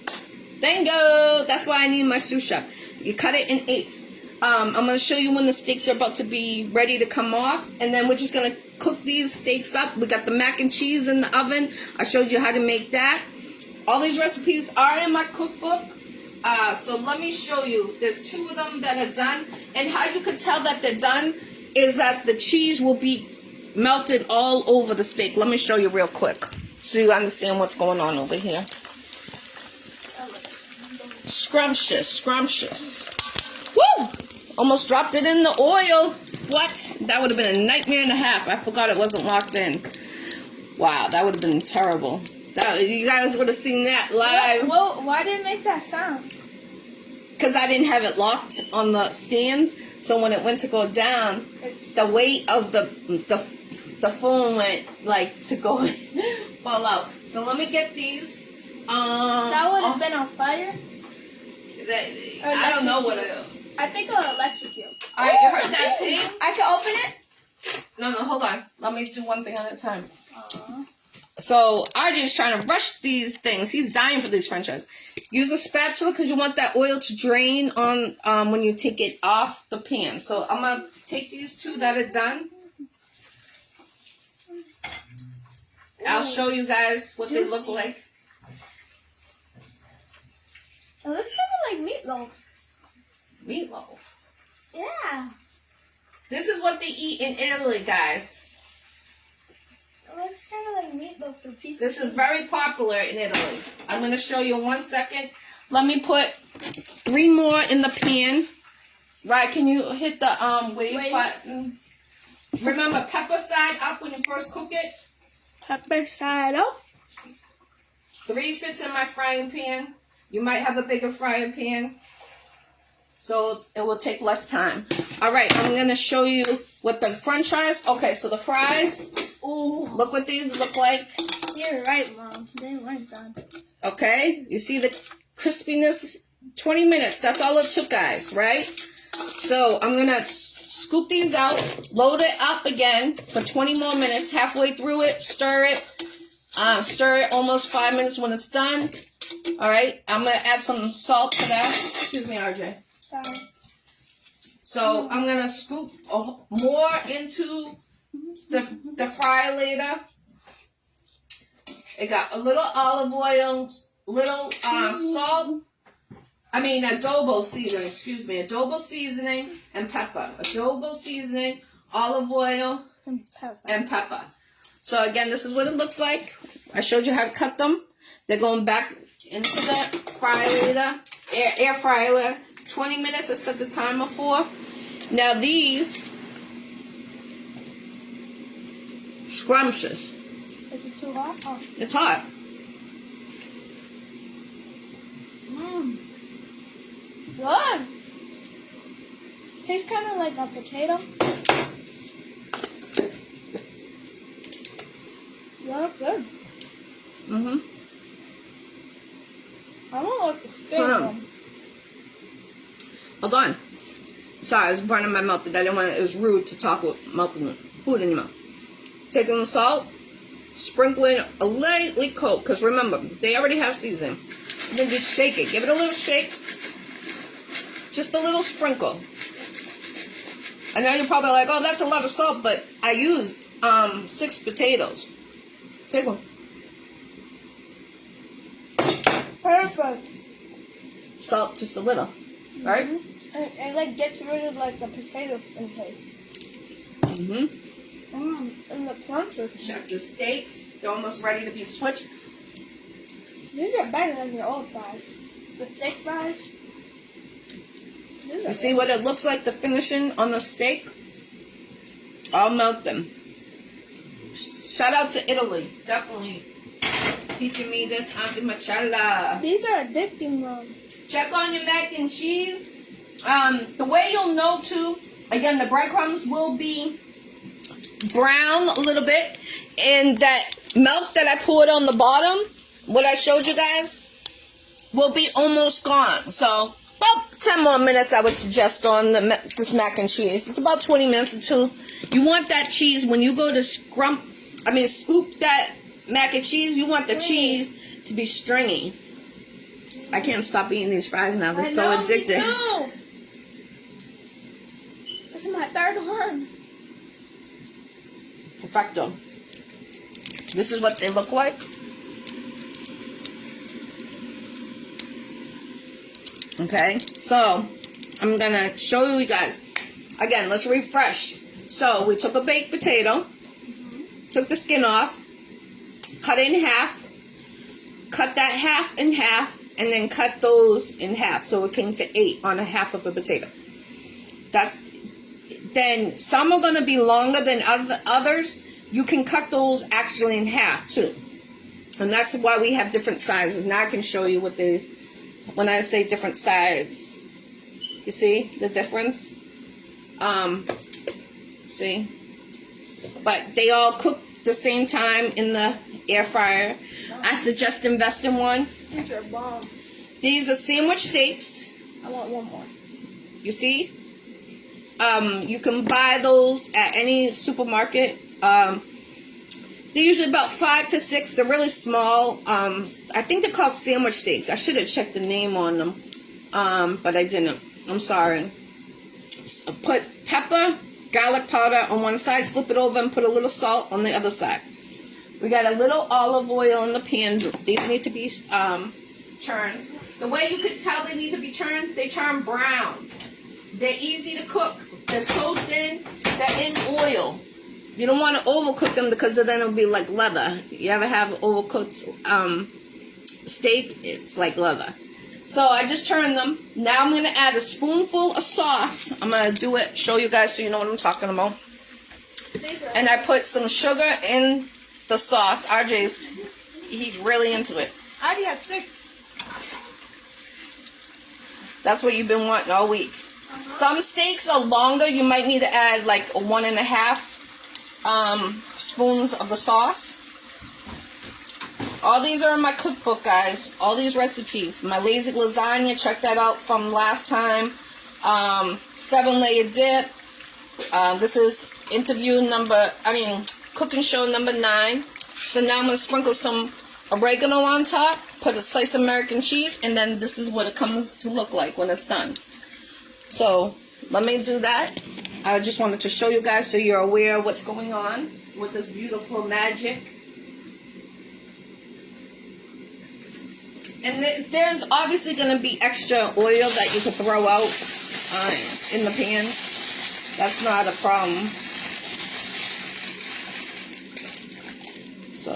Bingo! That's why I need my sous chef. You cut it in eighths. I'm going to show you when the steaks are about to be ready to come off. And then we're just going to cook these steaks up. We got the mac and cheese in the oven. I showed you how to make that. All these recipes are in my cookbook. So let me show you. There's 2 of them that are done. And how you can tell that they're done is that the cheese will be melted all over the steak. Let me show you real quick so you understand what's going on over here. Scrumptious, scrumptious. Woo! Almost dropped it in the oil. What? That would have been a nightmare and a half. I forgot it wasn't locked in. Wow, that would have been terrible. You guys would have seen that live. Well, why did it make that sound? Because I didn't have it locked on the stand. So when it went to go down, the weight of the phone went like to go fall out. So let me get these. That would have been on fire? I don't know what it is. I think it'll electrocute. Alright, you heard that ping? I can open it? No, hold on. Let me do one thing at a time. So RJ is trying to rush these things. He's dying for these French fries. Use a spatula because you want that oil to drain on when you take it off the pan. So I'm gonna take these 2 that are done. I'll show you guys what they look like. It looks kind of like meatloaf. Meatloaf. Yeah. This is what they eat in Italy, guys. It looks kind of like meatloaf for pieces. This is very popular in Italy. I'm going to show you in 1 second. Let me put 3 more in the pan. Right, can you hit the wave button? Remember, pepper side up when you first cook it. Pepper side up. 3 fits in my frying pan. You might have a bigger frying pan, so it will take less time. All right, I'm going to show you what the French fries. Okay, so the fries. Ooh. Look what these look like. You're right, Mom. They weren't done. Okay, you see the crispiness? 20 minutes. That's all it took, guys, right? So I'm going to scoop these out, load it up again for 20 more minutes. Halfway through it, stir it. Stir it almost 5 minutes when it's done. All right, I'm going to add some salt to that. Excuse me, RJ. Sorry. So I'm going to scoop more into the fry later. It got a little olive oil, little salt. I mean adobo seasoning, excuse me. Adobo seasoning and pepper. Adobo seasoning, olive oil, and pepper. So again, this is what it looks like. I showed you how to cut them. They're going back into the fry later, air fryer. 20 minutes, I set the timer for. Now these, scrumptious. Is it too hot? Oh. It's hot. Good. Tastes kind of like a potato. No, good. Mm-hmm. I don't like the skin Hold on. one. Hold on. Sorry, I was burning my mouth. I didn't want it was rude to talk with melting food in your mouth. Taking the salt, sprinkling a lightly coat, because remember, they already have seasoning. And then just shake it. Give it a little shake. Just a little sprinkle. I know you're probably like, oh, that's a lot of salt, but I used 6 potatoes. Take one. Perfect. Salt, just a little. Right? And like gets rid of like the potato skin taste. Mm-hmm. And the cruncher. Check the steaks. They're almost ready to be switched. These are better than the old fries. The steak fries. You see what it looks like, the finishing on the steak? I'll melt them. Shout out to Italy. Definitely teaching me this antimachala. These are addicting, Mom. Check on your mac and cheese. The way you'll know too, again, the breadcrumbs will be brown a little bit. And that milk that I poured on the bottom, what I showed you guys, will be almost gone. So about 10 more minutes I would suggest on this mac and cheese. It's about 20 minutes or 2. You want that cheese when you go to scoop that mac and cheese, you want the cheese to be stringy. I can't stop eating these fries now. They're so addictive. No. This is my third one. Perfecto. This is what they look like. Okay, so I'm gonna show you guys. Again, let's refresh. So we took a baked potato, took the skin off, cut it in half, cut that half in half, and then cut those in half. So it came to 8 on a half of a potato. Then some are gonna be longer than others. You can cut those actually in half too. And that's why we have different sizes. Now I can show you what when I say different sides. You see the difference? See? But they all cook the same time in the air fryer. I suggest invest in one. These are bomb. These are sandwich steaks. I want one more. You see? You can buy those at any supermarket. They're usually about 5 to 6. They're really small. I think they're called sandwich steaks. I should have checked the name on them, but I didn't. I'm sorry. Put pepper, garlic powder on one side, flip it over, and put a little salt on the other side. We got a little olive oil in the pan. These need to be churned. The way you could tell they need to be churned, they turn brown. They're easy to cook. They're so thin, they're in oil. You don't want to overcook them because then it'll be like leather. You ever have overcooked steak? It's like leather. So I just turned them. Now I'm going to add a spoonful of sauce. I'm going to do it, show you guys so you know what I'm talking about. And I put some sugar in the sauce. He's really into it. I already had 6. That's what you've been wanting all week. Some steaks are longer. You might need to add like 1.5 spoons of the sauce. All these are in my cookbook, guys. All these recipes. My lazy lasagna, check that out from last time. 7-layer dip. This is cooking show number 9. So now I'm going to sprinkle some oregano on top, put a slice of American cheese, and then this is what it comes to look like when it's done. So let me do that. I just wanted to show you guys so you're aware of what's going on with this beautiful magic. And there's obviously going to be extra oil that you could throw out in the pan. That's not a problem. So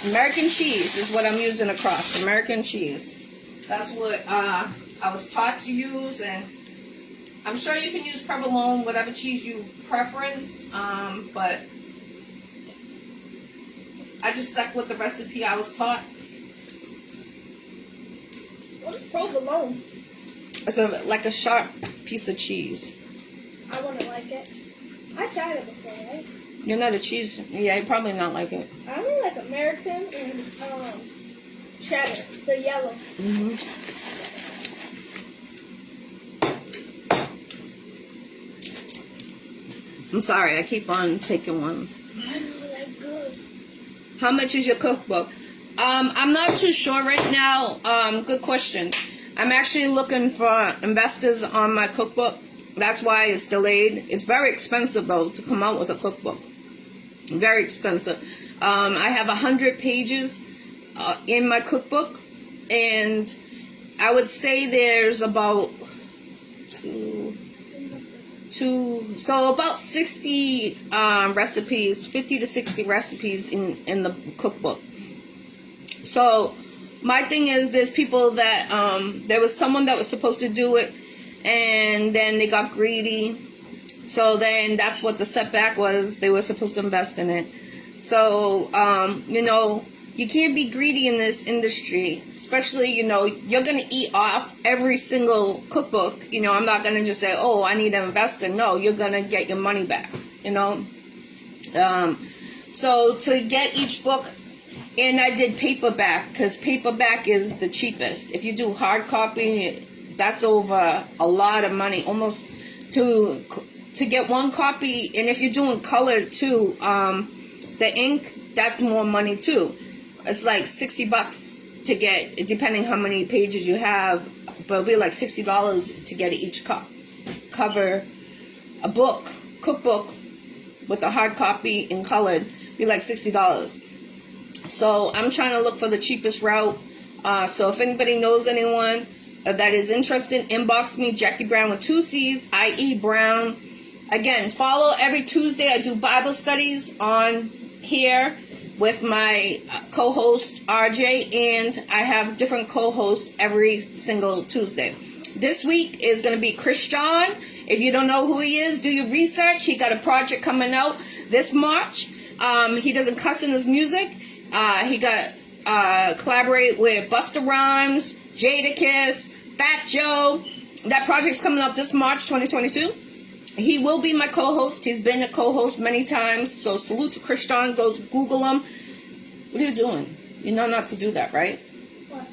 American cheese is what I'm using across. American cheese. That's what I was taught to use, and I'm sure you can use provolone, whatever cheese you preference, but I just stuck with the recipe I was taught. What's provolone? It's like a sharp piece of cheese. I wouldn't like it. I tried it before, right? You're not a cheese. Yeah, you probably not like it. I don't American and cheddar, the yellow. I'm sorry, I keep on taking one. I know, like good. How much is your cookbook? I'm not too sure right now. Good question. I'm actually looking for investors on my cookbook. That's why it's delayed. It's very expensive though to come out with a cookbook. Very expensive. I have 100 pages in my cookbook, and I would say there's about so about 60 recipes, 50 to 60 recipes in the cookbook. So my thing is, there's people that there was someone that was supposed to do it, and then they got greedy. So then that's what the setback was. They were supposed to invest in it. So you can't be greedy in this industry, especially, you're going to eat off every single cookbook. I'm not going to just say, oh, I need an investor. No, you're going to get your money back, So to get each book, and I did paperback, because paperback is the cheapest. If you do hard copy, that's over a lot of money, almost to get one copy. And if you're doing color too, the ink, that's more money too. It's like $60 to get, depending how many pages you have, but it'll be like $60 to get each cover a book, cookbook with a hard copy and colored, be like $60. So I'm trying to look for the cheapest route. So if anybody knows anyone that is interested, inbox me, Jackie Brown with 2 C's, I.E. Brown. Again, follow every Tuesday. I do Bible studies on here with my co-host RJ, and I have different co-hosts every single Tuesday. This week is going to be Christian. If you don't know who he is, do your research. He got a project coming out this March. He doesn't cuss in his music. He got collaborate with Busta Rhymes, Jadakiss, Fat Joe. That project's coming out this March 2022. He will be my co-host. He's been a co-host many times. So salute to Christian. Go Google him. What are you doing? You know not to do that, right? What?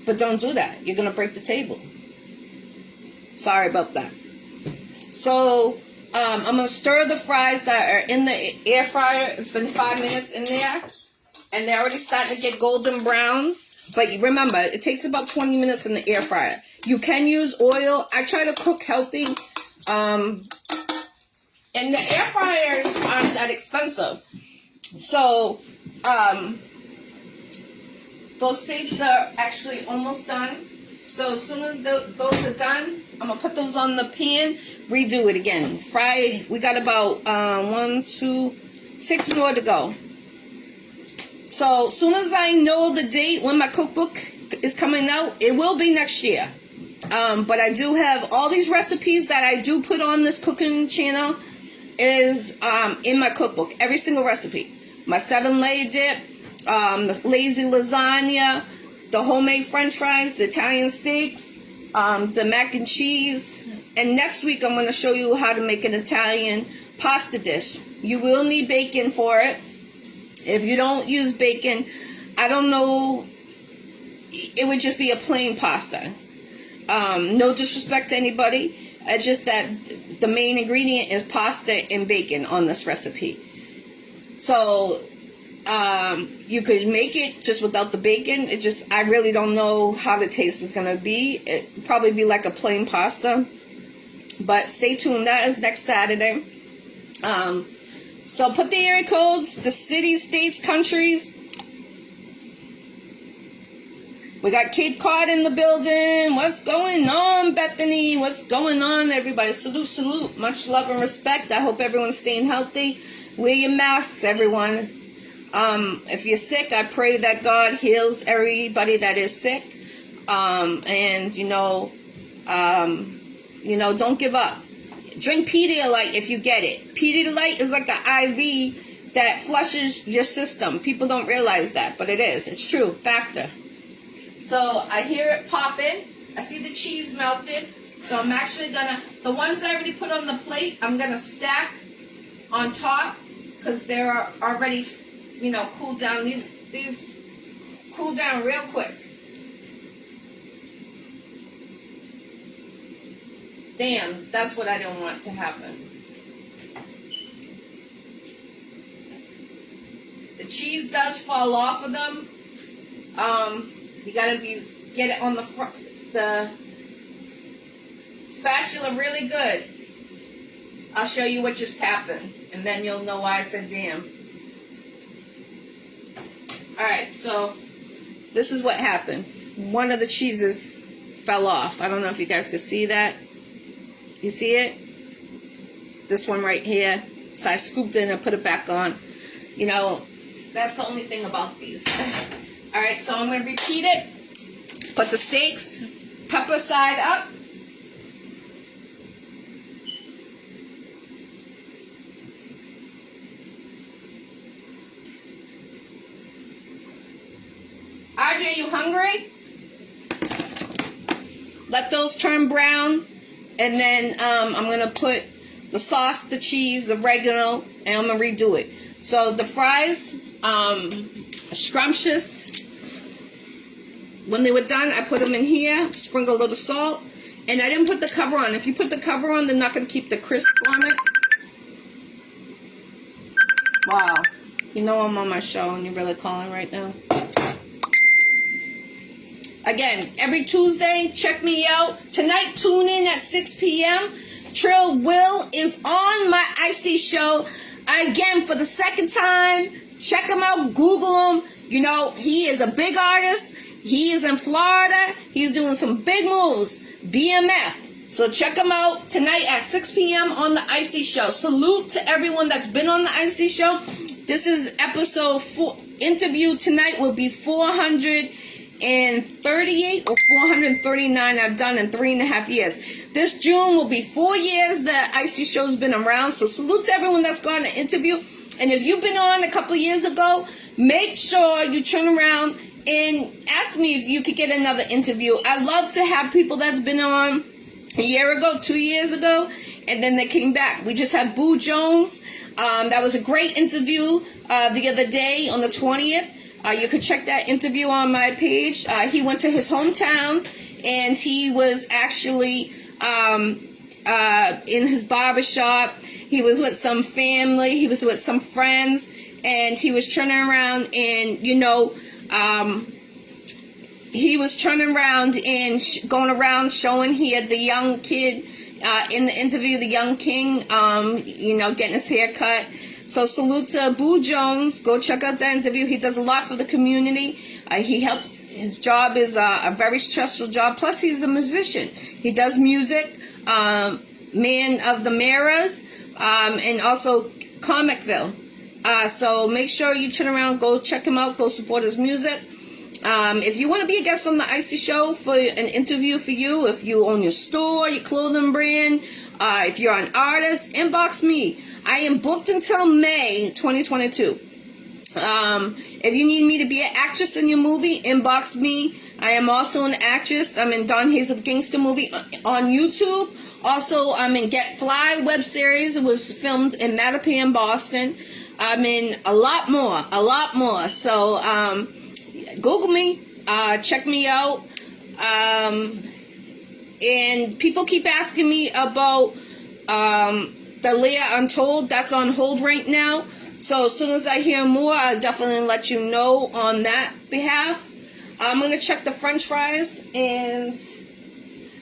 But don't do that. You're going to break the table. Sorry about that. So I'm going to stir the fries that are in the air fryer. It's been 5 minutes in there, and they're already starting to get golden brown. But remember, it takes about 20 minutes in the air fryer. You can use oil. I try to cook healthy. And the air fryers aren't that expensive. So those steaks are actually almost done. So as soon as those are done, I'm going to put those on the pan, redo it again. Fry, we got about 6 more to go. So as soon as I know the date when my cookbook is coming out, it will be next year. But I do have all these recipes that I do put on this cooking channel is in my cookbook. Every single recipe. My 7-layer dip, the lazy lasagna, the homemade french fries, the Italian steaks, the mac and cheese. And next week I'm going to show you how to make an Italian pasta dish. You will need bacon for it. If you don't use bacon, I don't know, it would just be a plain pasta. No disrespect to anybody. It's just that the main ingredient is pasta and bacon on this recipe. So you could make it just without the bacon. I really don't know how the taste is going to be. It'd probably be like a plain pasta. But stay tuned. That is next Saturday. So put the area codes, the cities, states, countries. We got Cape Cod in the building. What's going on, Bethany? What's going on, everybody? Salute, salute. Much love and respect. I hope everyone's staying healthy. Wear your masks, everyone. If you're sick, I pray that God heals everybody that is sick. And, don't give up. Drink Pedialyte if you get it. Pedialyte is like an IV that flushes your system. People don't realize that, but it is. It's true. Factor. So I hear it popping. I see the cheese melted. So I'm actually the ones I already put on the plate, I'm going to stack on top because they're already you know, cool down. These cool down real quick. Damn, that's what I don't want to happen. The cheese does fall off of them. You gotta get it on the front, the spatula really good. I'll show you what just happened, and then you'll know why I said damn. Alright, so this is what happened. One of the cheeses fell off. I don't know if you guys can see that. You see it? This one right here. So I scooped it and put it back on. You know, that's the only thing about these. Alright, so I'm going to repeat it. Put the steaks, pepper side up. RJ, you hungry? Let those turn brown. And then I'm going to put the sauce, the cheese, the oregano, and I'm going to redo it. So the fries, scrumptious. When they were done, I put them in here, sprinkle a little salt, and I didn't put the cover on. If you put the cover on, they're not going to keep the crisp on it. Wow. You know I'm on my show and you're really calling right now. Again, every Tuesday, check me out. Tonight, tune in at 6 p.m. Trill Will is on my Iccy Show. Again, for the second time, check him out, Google him. You know, he is a big artist. He is in Florida. He's doing some big moves. BMF. So check him out tonight at 6 p.m. on the Iccy Show. Salute to everyone that's been on the Iccy Show. This is episode 4. Interview tonight will be 438 or 439 I've done in 3.5 years. This June will be 4 years that Iccy Show's been around. So salute to everyone that's gone to interview. And if you've been on a couple years ago, make sure you turn around and ask me if you could get another interview. I love to have people that's been on a year ago, 2 years ago, and then they came back. We just had Boo Jones. That was a great interview the other day on the 20th. You could check that interview on my page. He went to his hometown, and he was actually in his barbershop. He was with some family. He was with some friends, and he was turning around and, you know, he was turning around and going around showing he had the young kid in the interview, the young king, you know, getting his hair cut. So salute to Boo Jones. Go check out that interview. He does a lot for the community. He helps. His job is a very stressful job. Plus, he's a musician. He does music. Man of the Mirrors. And also Comicville. So make sure you turn around. Go check him out. Go support his music. If you want to be a guest on the Iccy Show for an interview for you, if you own your store, your clothing brand, if you're an artist, inbox me. I am booked until May 2022. If you need me to be an actress in your movie, inbox me. I am also an actress. I'm in Don Hazel the Gangster movie on YouTube. Also, I'm in Get Fly web series. It was filmed in Mattapan, Boston. I'm in a lot more. So, Google me, check me out. And people keep asking me about the Leah Untold. That's on hold right now. So as soon as I hear more, I'll definitely let you know on that behalf. I'm going to check the french fries, and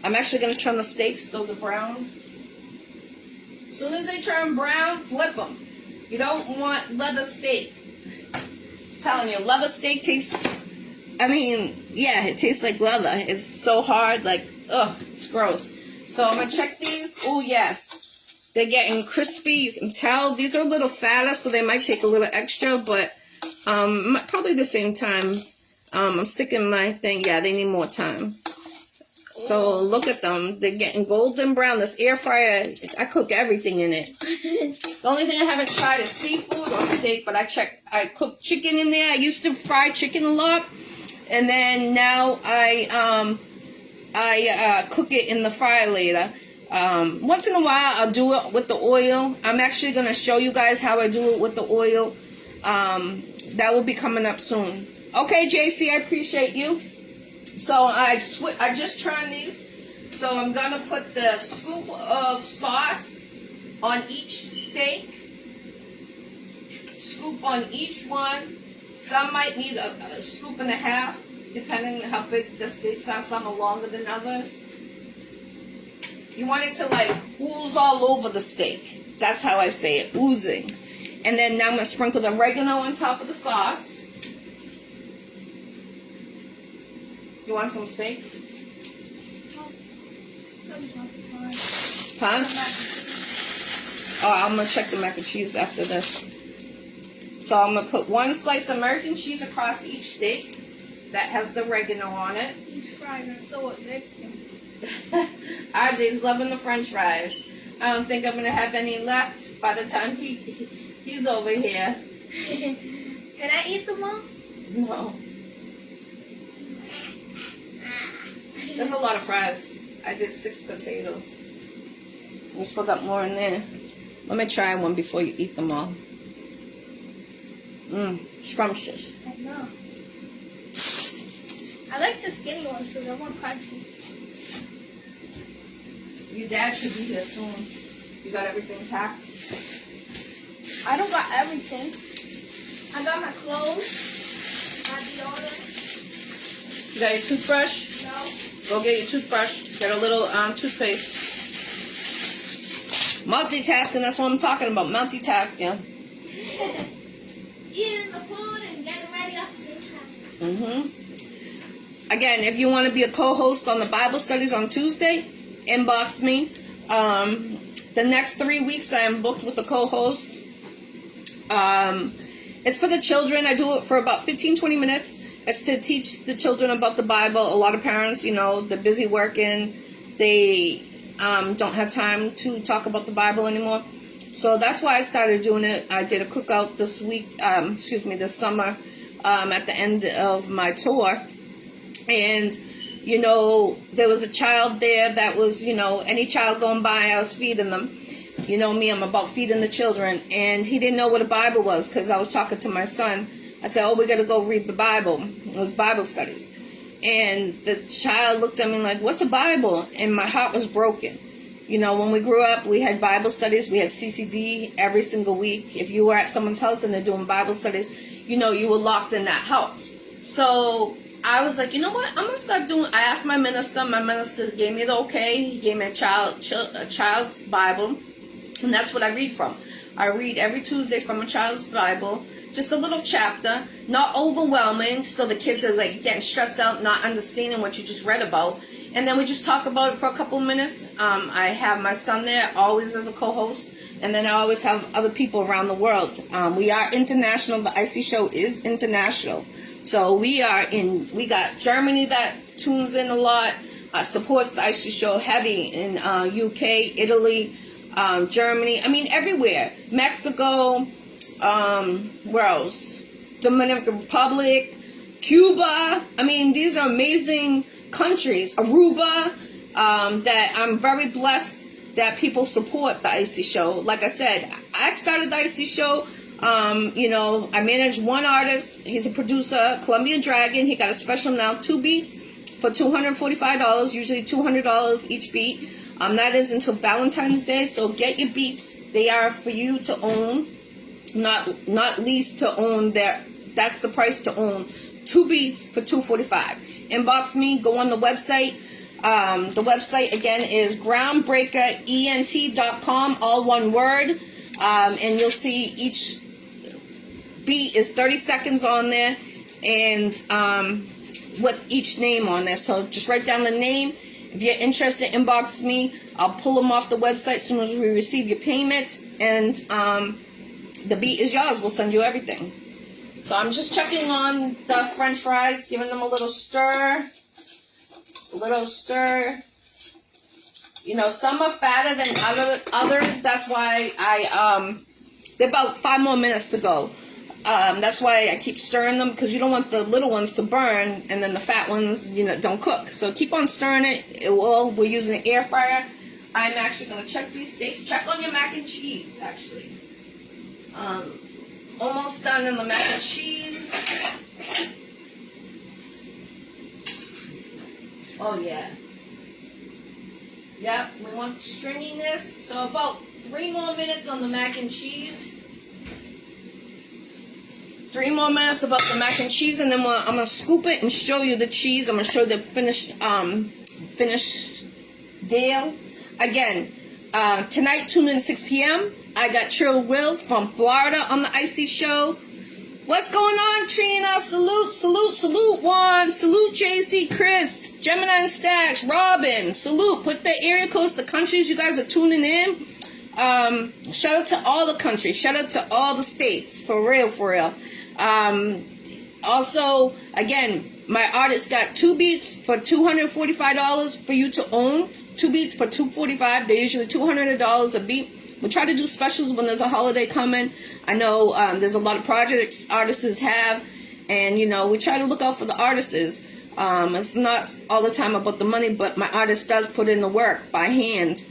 I'm actually going to turn the steaks. Those are brown. As soon as they turn brown, flip them. You don't want leather steak. I'm telling you, leather steak tastes, I mean, yeah, it tastes like leather. It's so hard, like, ugh, it's gross. So I'm going to check these. Oh, yes. They're getting crispy. You can tell. These are a little fatter, so they might take a little extra, but probably the same time. I'm sticking my thing. Yeah, they need more time. So look at them. They're getting golden brown. This air fryer, I cook everything in it. The only thing I haven't tried is seafood or steak, but I cook chicken in there. I used to fry chicken a lot, and then now I cook it in the fryer later. Once in a while, I'll do it with the oil. I'm actually going to show you guys how I do it with the oil. that will be coming up soon. Okay, JC, I appreciate you. So I just turned these. So I'm gonna put the scoop of sauce on each steak. Scoop on each one. Some might need a scoop and a half, depending on how big the steaks are. Some are longer than others. You want it to like ooze all over the steak. That's how I say it, oozing. And then now I'm gonna sprinkle the oregano on top of the sauce. You want some steak? Huh? Oh, I'm gonna check the mac and cheese after this. So I'm gonna put one slice of American cheese across each steak that has the oregano on it. He's frying it so addicting. RJ's loving the French fries. I don't think I'm gonna have any left by the time he's over here. Can I eat them all? No. There's a lot of fries. I did 6 potatoes. We still got more in there. Let me try one before you eat them all. Scrumptious. I know. I like the skinny ones because they're more crunchy. Your dad should be here soon. You got everything packed? I don't got everything. I got my clothes, my deodorant. You got your toothbrush? No. Go get your toothbrush. Get a little toothpaste. Multitasking, that's what I'm talking about. Multitasking. Eating the food and getting ready at the same time. Again, if you want to be a co-host on the Bible studies on Tuesday, inbox me. The next 3 weeks I am booked with a co-host. It's for the children. I do it for about 15-20 minutes. It's to teach the children about the Bible. A lot of parents, you know, they're busy working. They don't have time to talk about the Bible anymore. So that's why I started doing it. I did a cookout this week, this summer, at the end of my tour. And, you know, there was a child there that was, you know, any child going by, I was feeding them. You know me, I'm about feeding the children. And he didn't know what a Bible was because I was talking to my son. I said, we got to go read the Bible. It was Bible studies. And the child looked at me like, what's a Bible? And my heart was broken. You know, when we grew up, we had Bible studies. We had CCD every single week. If you were at someone's house and they're doing Bible studies, you know, you were locked in that house. So I was like, you know what? I'm going to start doing. I asked my minister. My minister gave me the okay. He gave me a child's Bible. And that's what I read from. I read every Tuesday from a child's Bible. Just a little chapter. Not overwhelming. So the kids are like getting stressed out, not understanding what you just read about. And then we just talk about it for a couple minutes. I have my son there always as a co-host. And then I always have other people around the world. We are international. The Iccy Showw is international. So we got Germany that tunes in a lot. Supports the Iccy Showw heavy in UK, Italy, Germany. I mean, everywhere. Mexico, where else? Dominican Republic, Cuba. I mean, these are amazing countries. Aruba, that I'm very blessed that people support the Iccy Showw. Like I said, I started the Iccy Showw. You know, I manage one artist. He's a producer, Colombian Dragon. He got a special now, 2 beats for $245, usually $200 each beat. That is until Valentine's Day, so get your beats. They are for you to own, not least to own. That's the price to own. 2 beats for $245. Inbox me, go on the website. The website again is groundbreakerent.com, all one word. And you'll see each beat is 30 seconds on there, and with each name on there. So just write down the name. If you're interested, inbox me. I'll pull them off the website as soon as we receive your payment, and the beat is yours. We'll send you everything. So I'm just checking on the French fries, giving them a little stir. You know, some are fatter than others. That's why they're about 5 more minutes to go. That's why I keep stirring them, because you don't want the little ones to burn and then the fat ones, you know, don't cook. So keep on stirring it. We're using an air fryer. I'm actually going to check these steaks. Check on your mac and cheese, actually. Almost done in the mac and cheese. Oh yeah. Yep, we want stringiness. So about 3 more minutes on the mac and cheese. 3 more minutes about the mac and cheese, and then I'm gonna scoop it and show you the cheese. I'm gonna show the finished deal. Again, tonight, tune in 6 p.m. I got Chill Will from Florida on the Iccy Showw. What's going on, Trina? Salute, salute, salute, Juan. Salute, JC, Chris, Gemini and Stacks, Robin. Salute. Put the area codes, the countries you guys are tuning in. Shout out to all the countries. Shout out to all the states. For real, for real. Also, again, my artist got 2 beats for $245 for you to own. 2 beats for $245. They're usually $200 a beat. We try to do specials when there's a holiday coming. I know there's a lot of projects artists have, and you know, we try to look out for the artists. It's not all the time about the money, but my artist does put in the work by hand,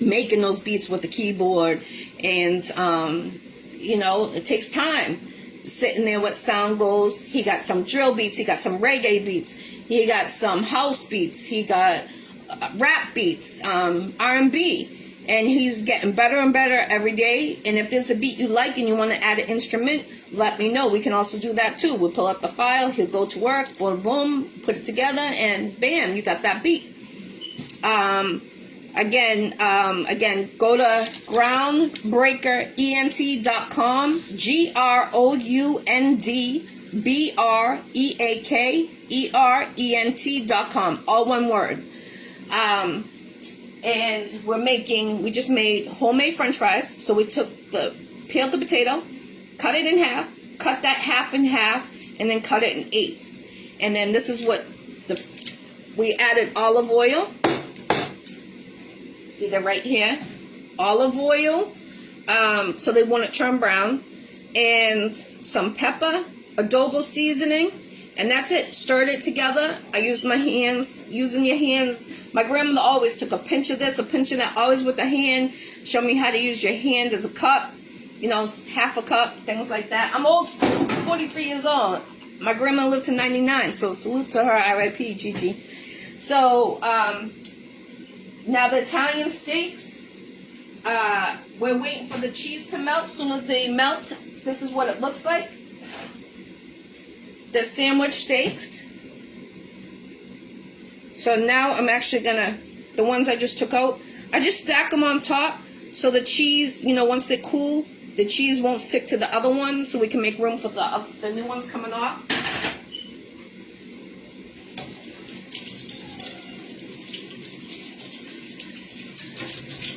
making those beats with the keyboard, and you know, it takes time. Sitting there with sound goes. He got some drill beats, he got some reggae beats, he got some house beats, he got rap beats, R&B. And he's getting better and better every day. And if there's a beat you like and you want to add an instrument, let me know. We can also do that too. We'll pull up the file. He'll go to work. Boom, boom. Put it together. And bam, you got that beat. Again, go to groundbreakerent.com. groundbreakerent.com. All one word. And we just made homemade french fries. So we peeled the potato, cut it in half, cut that half in half, and then cut it in eighths. And then this is what we added olive oil. See, they're right here. Olive oil. So they want it turn brown. And some pepper, adobo seasoning. And that's it. Stirred it together. I used my hands. Using your hands. My grandmother always took a pinch of this, a pinch of that, always with a hand. Showed me how to use your hand as a cup. You know, half a cup, things like that. I'm old school. 43 years old. My grandma lived to 99, so salute to her. R.I.P. Gigi. So, now the Italian steaks. We're waiting for the cheese to melt. As soon as they melt, this is what it looks like. The sandwich steaks. So now I'm actually gonna, the ones I just took out, I just stack them on top so the cheese, you know, once they're cool, the cheese won't stick to the other ones, so we can make room for the new ones coming off.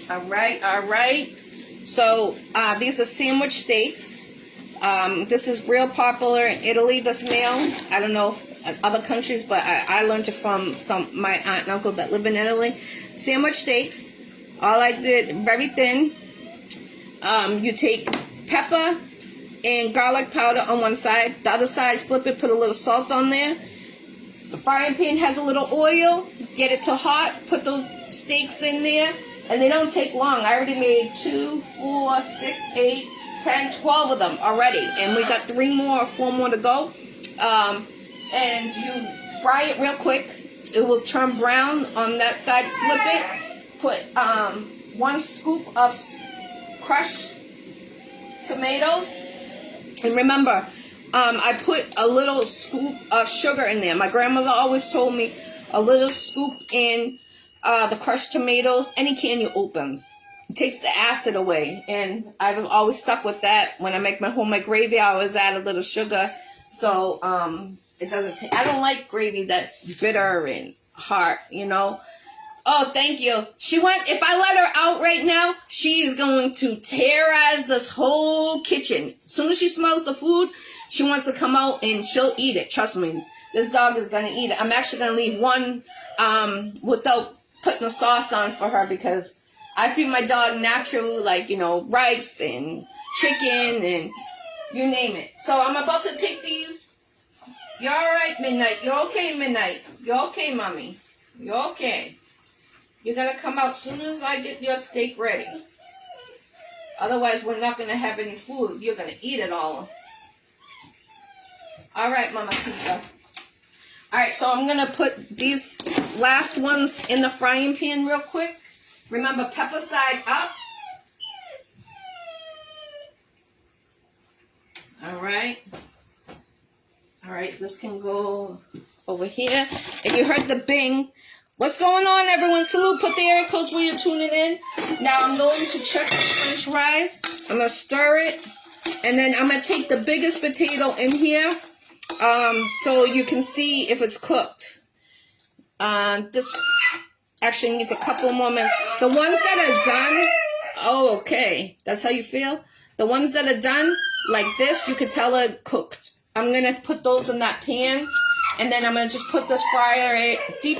All right. So these are sandwich steaks. This is real popular in Italy, this meal. I don't know if other countries, but I learned it from my aunt and uncle that live in Italy. Sandwich steaks. All I did, very thin. You take pepper and garlic powder on one side. The other side, flip it, put a little salt on there. The frying pan has a little oil. Get it to hot. Put those steaks in there. And they don't take long. I already made 2, 4, 6, 8, 10, 12 of them already. And we got 3 more or 4 more to go. And you fry it real quick. It will turn brown on that side. Flip it. Put 1 scoop of crushed tomatoes. And remember, I put a little scoop of sugar in there. My grandmother always told me a little scoop in the crushed tomatoes. Any can you open. It takes the acid away. And I've always stuck with that. When I make my homemade gravy, I always add a little sugar. So it doesn't take, I don't like gravy that's bitter and hard, you know. Oh, thank you. She went, if I let her out right now, she is going to terrorize this whole kitchen. As soon as she smells the food, she wants to come out and she'll eat it. Trust me. This dog is going to eat it. I'm actually going to leave one without putting the sauce on for her because I feed my dog naturally, like, you know, rice and chicken and you name it. So I'm about to take these. You're all right, Midnight. You're okay, Midnight. You're okay, Mommy. You're okay. You're going to come out as soon as I get your steak ready. Otherwise, we're not going to have any food. You're going to eat it all. All right, Mamacita. All right, so I'm going to put these last ones in the frying pan real quick. Remember, pepper side up. All right. All right, this can go over here. And you heard the bing. What's going on, everyone? Salute. Put the area codes where you're tuning in. Now I'm going to check the French fries. I'm going to stir it. And then I'm going to take the biggest potato in here. So you can see if it's cooked. This actually needs a couple more minutes. The ones that are done, oh, okay. That's how you feel? The ones that are done like this, you can tell are cooked. I'm going to put those in that pan. And then I'm going to just put this deep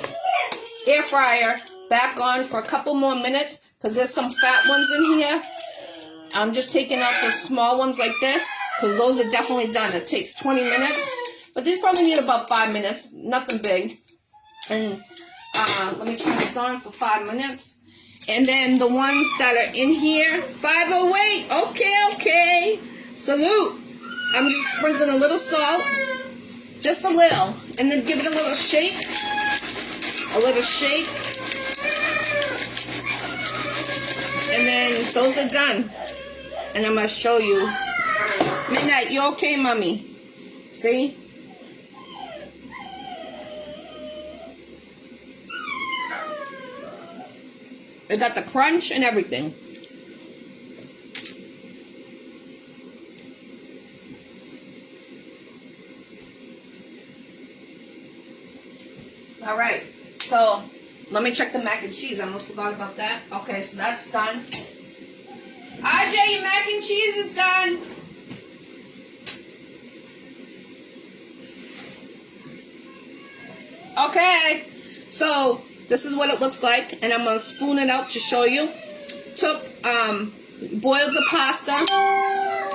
air fryer back on for a couple more minutes. Because there's some fat ones in here. I'm just taking out the small ones like this. Because those are definitely done. It takes 20 minutes. But these probably need about 5 minutes. Nothing big. And let me turn this on for 5 minutes. And then the ones that are in here. 508. Okay. Salute. I'm just sprinkling a little salt. Just a little. And then give it a little shake. A little shake. And then those are done. And I'm going to show you. Midnight, you okay, mommy? See? It got the crunch and everything. All right, so let me check the mac and cheese. I almost forgot about that. Okay, so that's done. RJ, your mac and cheese is done. Okay, so this is what it looks like, and I'm gonna spoon it out to show you. Boiled the pasta,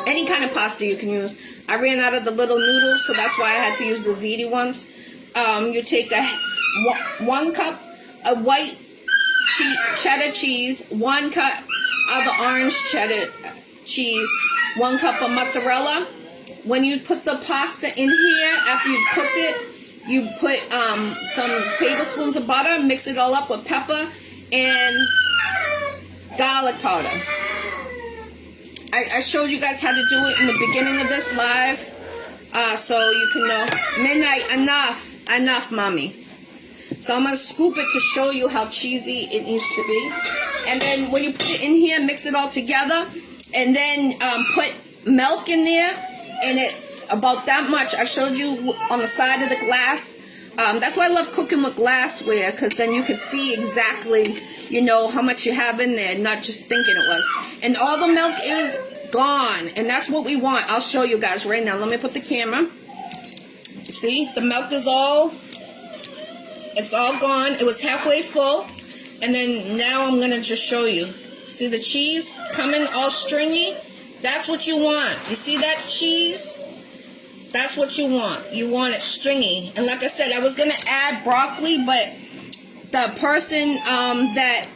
any kind of pasta you can use. I ran out of the little noodles, so that's why I had to use the ziti ones. You take 1 cup of white cheddar cheese, 1 cup of the orange cheddar cheese, 1 cup of mozzarella. When you put the pasta in here, after you've cooked it, you put some tablespoons of butter, mix it all up with pepper and garlic powder. I showed you guys how to do it in the beginning of this live, so you can know. Midnight, enough, mommy. So I'm going to scoop it to show you how cheesy it needs to be. And then when you put it in here, mix it all together. And then put milk in there. And it about that much. I showed you on the side of the glass. That's why I love cooking with glassware. Because then you can see exactly, you know, how much you have in there. Not just thinking it was. And all the milk is gone. And that's what we want. I'll show you guys right now. Let me put the camera. See, the milk is it's all gone. It was halfway full. And then now I'm going to just show you. See the cheese coming all stringy? That's what you want. You see that cheese? That's what you want. You want it stringy. And like I said, I was going to add broccoli, but the person that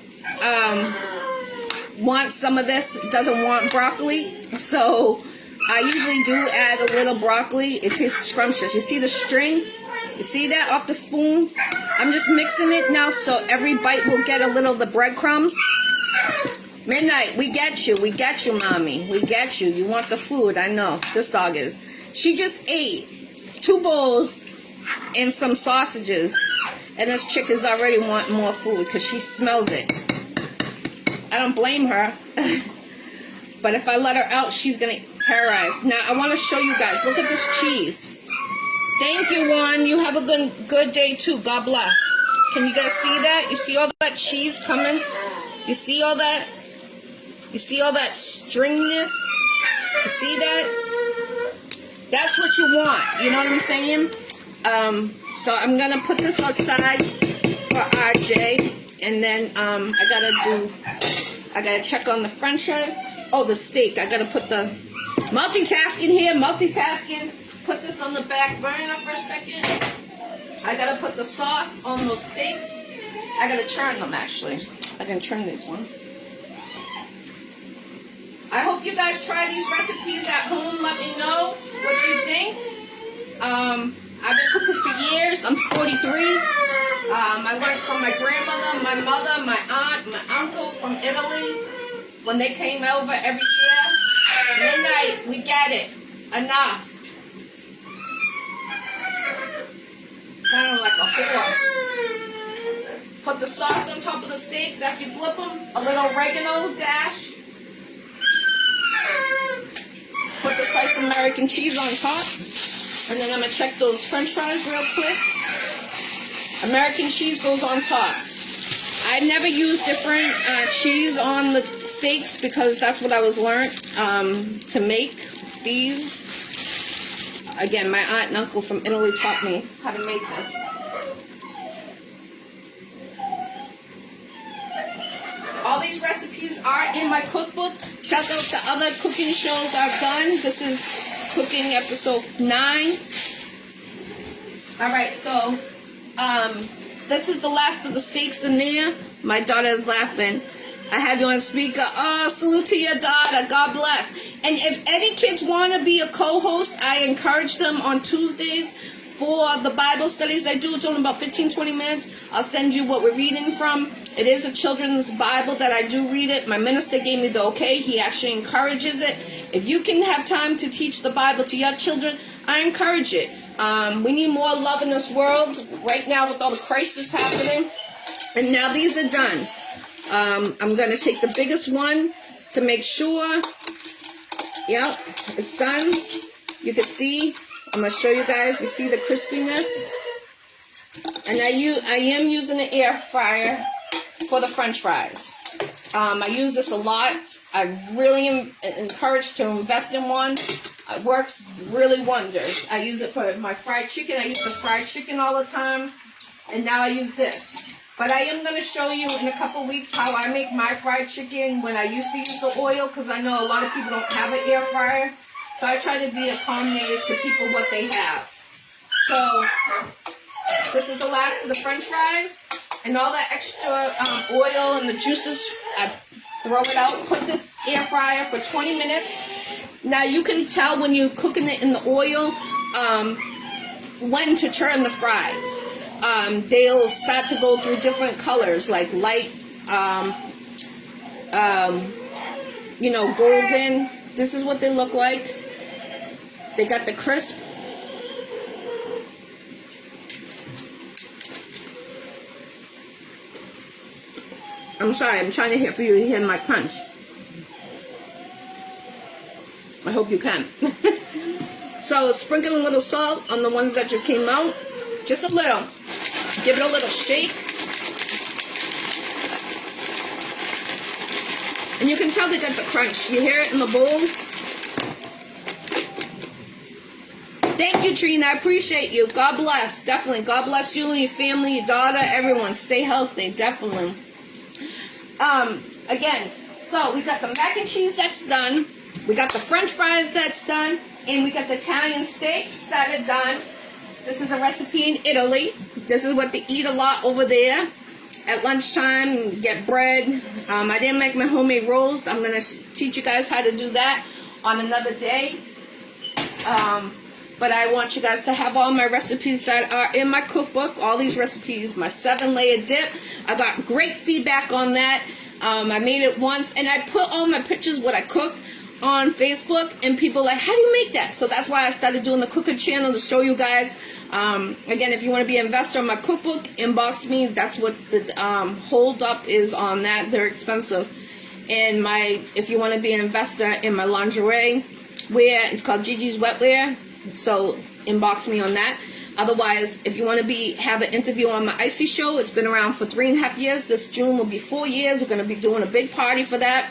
wants some of this doesn't want broccoli. So I usually do add a little broccoli. It tastes scrumptious. You see the string? You see that off the spoon? I'm just mixing it now so every bite will get a little of the breadcrumbs. Midnight, we get you, mommy. We get you. You want the food, I know. This dog is. She just ate 2 bowls and some sausages. And this chick is already wanting more food because she smells it. I don't blame her. But if I let her out, she's going to terrorize. Now, I want to show you guys. Look at this cheese. Thank you, Juan. You have a good day, too. God bless. Can you guys see that? You see all that cheese coming? You see all that? You see all that stringiness? You see that? That's what you want. You know what I'm saying? So I'm going to put this aside for RJ. And then I got to check on the french fries. Oh, the steak. I got to put the multitasking here. Multitasking. Put this on the back burner for a second. I got to put the sauce on those steaks. I got to churn them, actually. I can churn these ones. I hope you guys try these recipes at home. Let me know what you think. I've been cooking for years. I'm 43. I learned from my grandmother, my mother, my aunt, my uncle from Italy. When they came over every year, midnight, we get it. Enough. Sounding like a horse. Put the sauce on top of the steaks after you flip them. A little oregano dash. Put the sliced American cheese on top. And then I'm going to check those french fries real quick. American cheese goes on top. I never use different cheese on the steaks because that's what I was learned to make these. Again, my aunt and uncle from Italy taught me how to make this. All these recipes are in my cookbook. Check out the other cooking shows I've done. This is cooking episode 9. Alright, so this is the last of the steaks in there. My daughter is laughing. I have you on speaker. Oh, salute to your daughter. God bless. And if any kids want to be a co-host, I encourage them on Tuesdays for the Bible studies I do. It's only about 15-20 minutes. I'll send you what we're reading from. It is a children's Bible that I do read it. My minister gave me the okay. He actually encourages it. If you can have time to teach the Bible to your children, I encourage it. We need more love in this world right now with all the crisis happening. And now these are done. I'm going to take the biggest one to make sure. Yep, it's done. You can see. I'm going to show you guys. You see the crispiness. And I am using an air fryer for the french fries. I use this a lot. I really am encouraged to invest in one. It works really wonders. I use it for my fried chicken. I use the fried chicken all the time. And now I use this. But I am going to show you in a couple weeks how I make my fried chicken when I used to use the oil, because I know a lot of people don't have an air fryer. So I try to be accommodated to people what they have. So this is the last of the french fries. And all that extra oil and the juices, I throw it out. Put this air fryer for 20 minutes. Now you can tell when you're cooking it in the oil when to turn the fries. They'll start to go through different colors, like light, golden. This is what they look like. They got the crisp. I'm sorry, I'm trying to hear for you to hear my crunch. I hope you can. So sprinkle a little salt on the ones that just came out. Just a little. Give it a little shake. And you can tell they got the crunch. You hear it in the bowl. Thank you, Trina. I appreciate you. God bless. Definitely. God bless you and your family, your daughter, everyone. Stay healthy. Definitely. Again, so we got the mac and cheese that's done. We got the french fries that's done. And we got the Italian steaks that are done. This is a recipe in Italy. This is what they eat a lot over there. At lunchtime, you get bread. I didn't make my homemade rolls. I'm going to teach you guys how to do that on another day. But I want you guys to have all my recipes that are in my cookbook. All these recipes. My 7-layer dip. I got great feedback on that. I made it once. And I put all my pictures, what I cook, on Facebook. And people are like, how do you make that? So that's why I started doing the cooker channel to show you guys. Again, if you want to be an investor in my cookbook, inbox me. That's what the hold up is on that. They're expensive. And if you want to be an investor in my lingerie wear, it's called Gigi's Wetwear. So inbox me on that. Otherwise, if you want to have an interview on my Iccy Showw, it's been around for 3.5 years. This June will be 4 years. We're going to be doing a big party for that.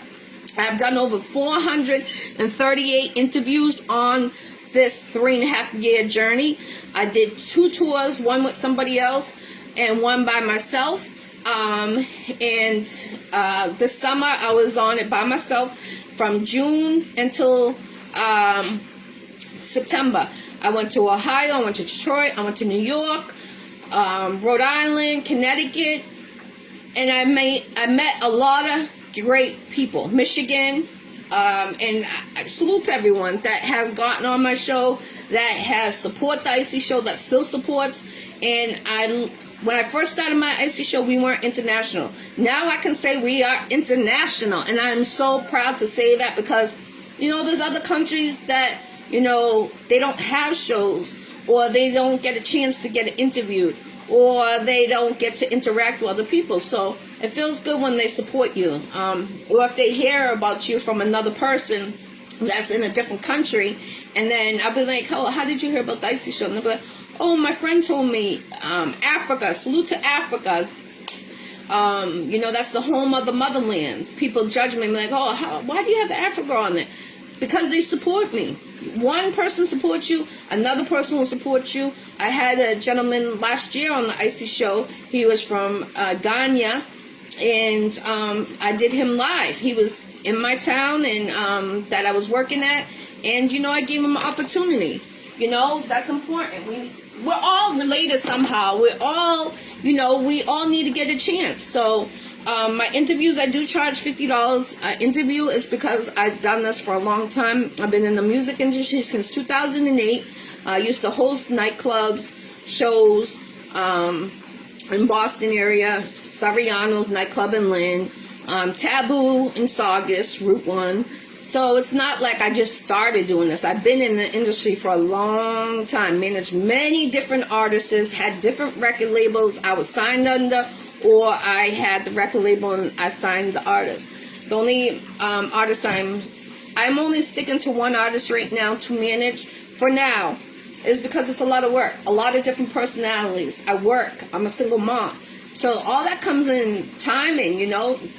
I've done over 438 interviews on this 3.5-year journey. I did 2 tours, one with somebody else and one by myself. This summer I was on it by myself from June until September. I went to Ohio, I went to Detroit, I went to New York, Rhode Island, Connecticut, and I met a lot of great people. Michigan, And I salute to everyone that has gotten on my show, that has support the Iccy Show, that still supports. And when I first started my Iccy Show, we weren't international. Now I can say we are international, and I'm so proud to say that, because there's other countries that they don't have shows, or they don't get a chance to get interviewed, or they don't get to interact with other people. So it feels good when they support you, or if they hear about you from another person that's in a different country, and then I'll be like, oh, how did you hear about the Iccy Show? And they'll be like, oh, my friend told me, Africa, salute to Africa. That's the home of the motherlands. People judge me like, oh, why do you have Africa on there? Because they support me. One person supports you, another person will support you. I had a gentleman last year on the Iccy Show. He was from Ghana, and I did him live. He was in my town and that I was working at, and I gave him an opportunity. That's important. We're all related somehow. We're all, we all need to get a chance. So my interviews, I do charge $50 an interview. It's because I've done this for a long time. I've been in the music industry since 2008. I used to host nightclubs, shows in Boston area, Sariano's nightclub in Lynn, Taboo in Saugus, Route 1. So it's not like I just started doing this. I've been in the industry for a long time, managed many different artists, had different record labels I was signed under, or I had the record label and I signed the artist. The only artist I'm only sticking to one artist right now to manage for now is because it's a lot of work, a lot of different personalities. I work. I'm a single mom. So all that comes in timing,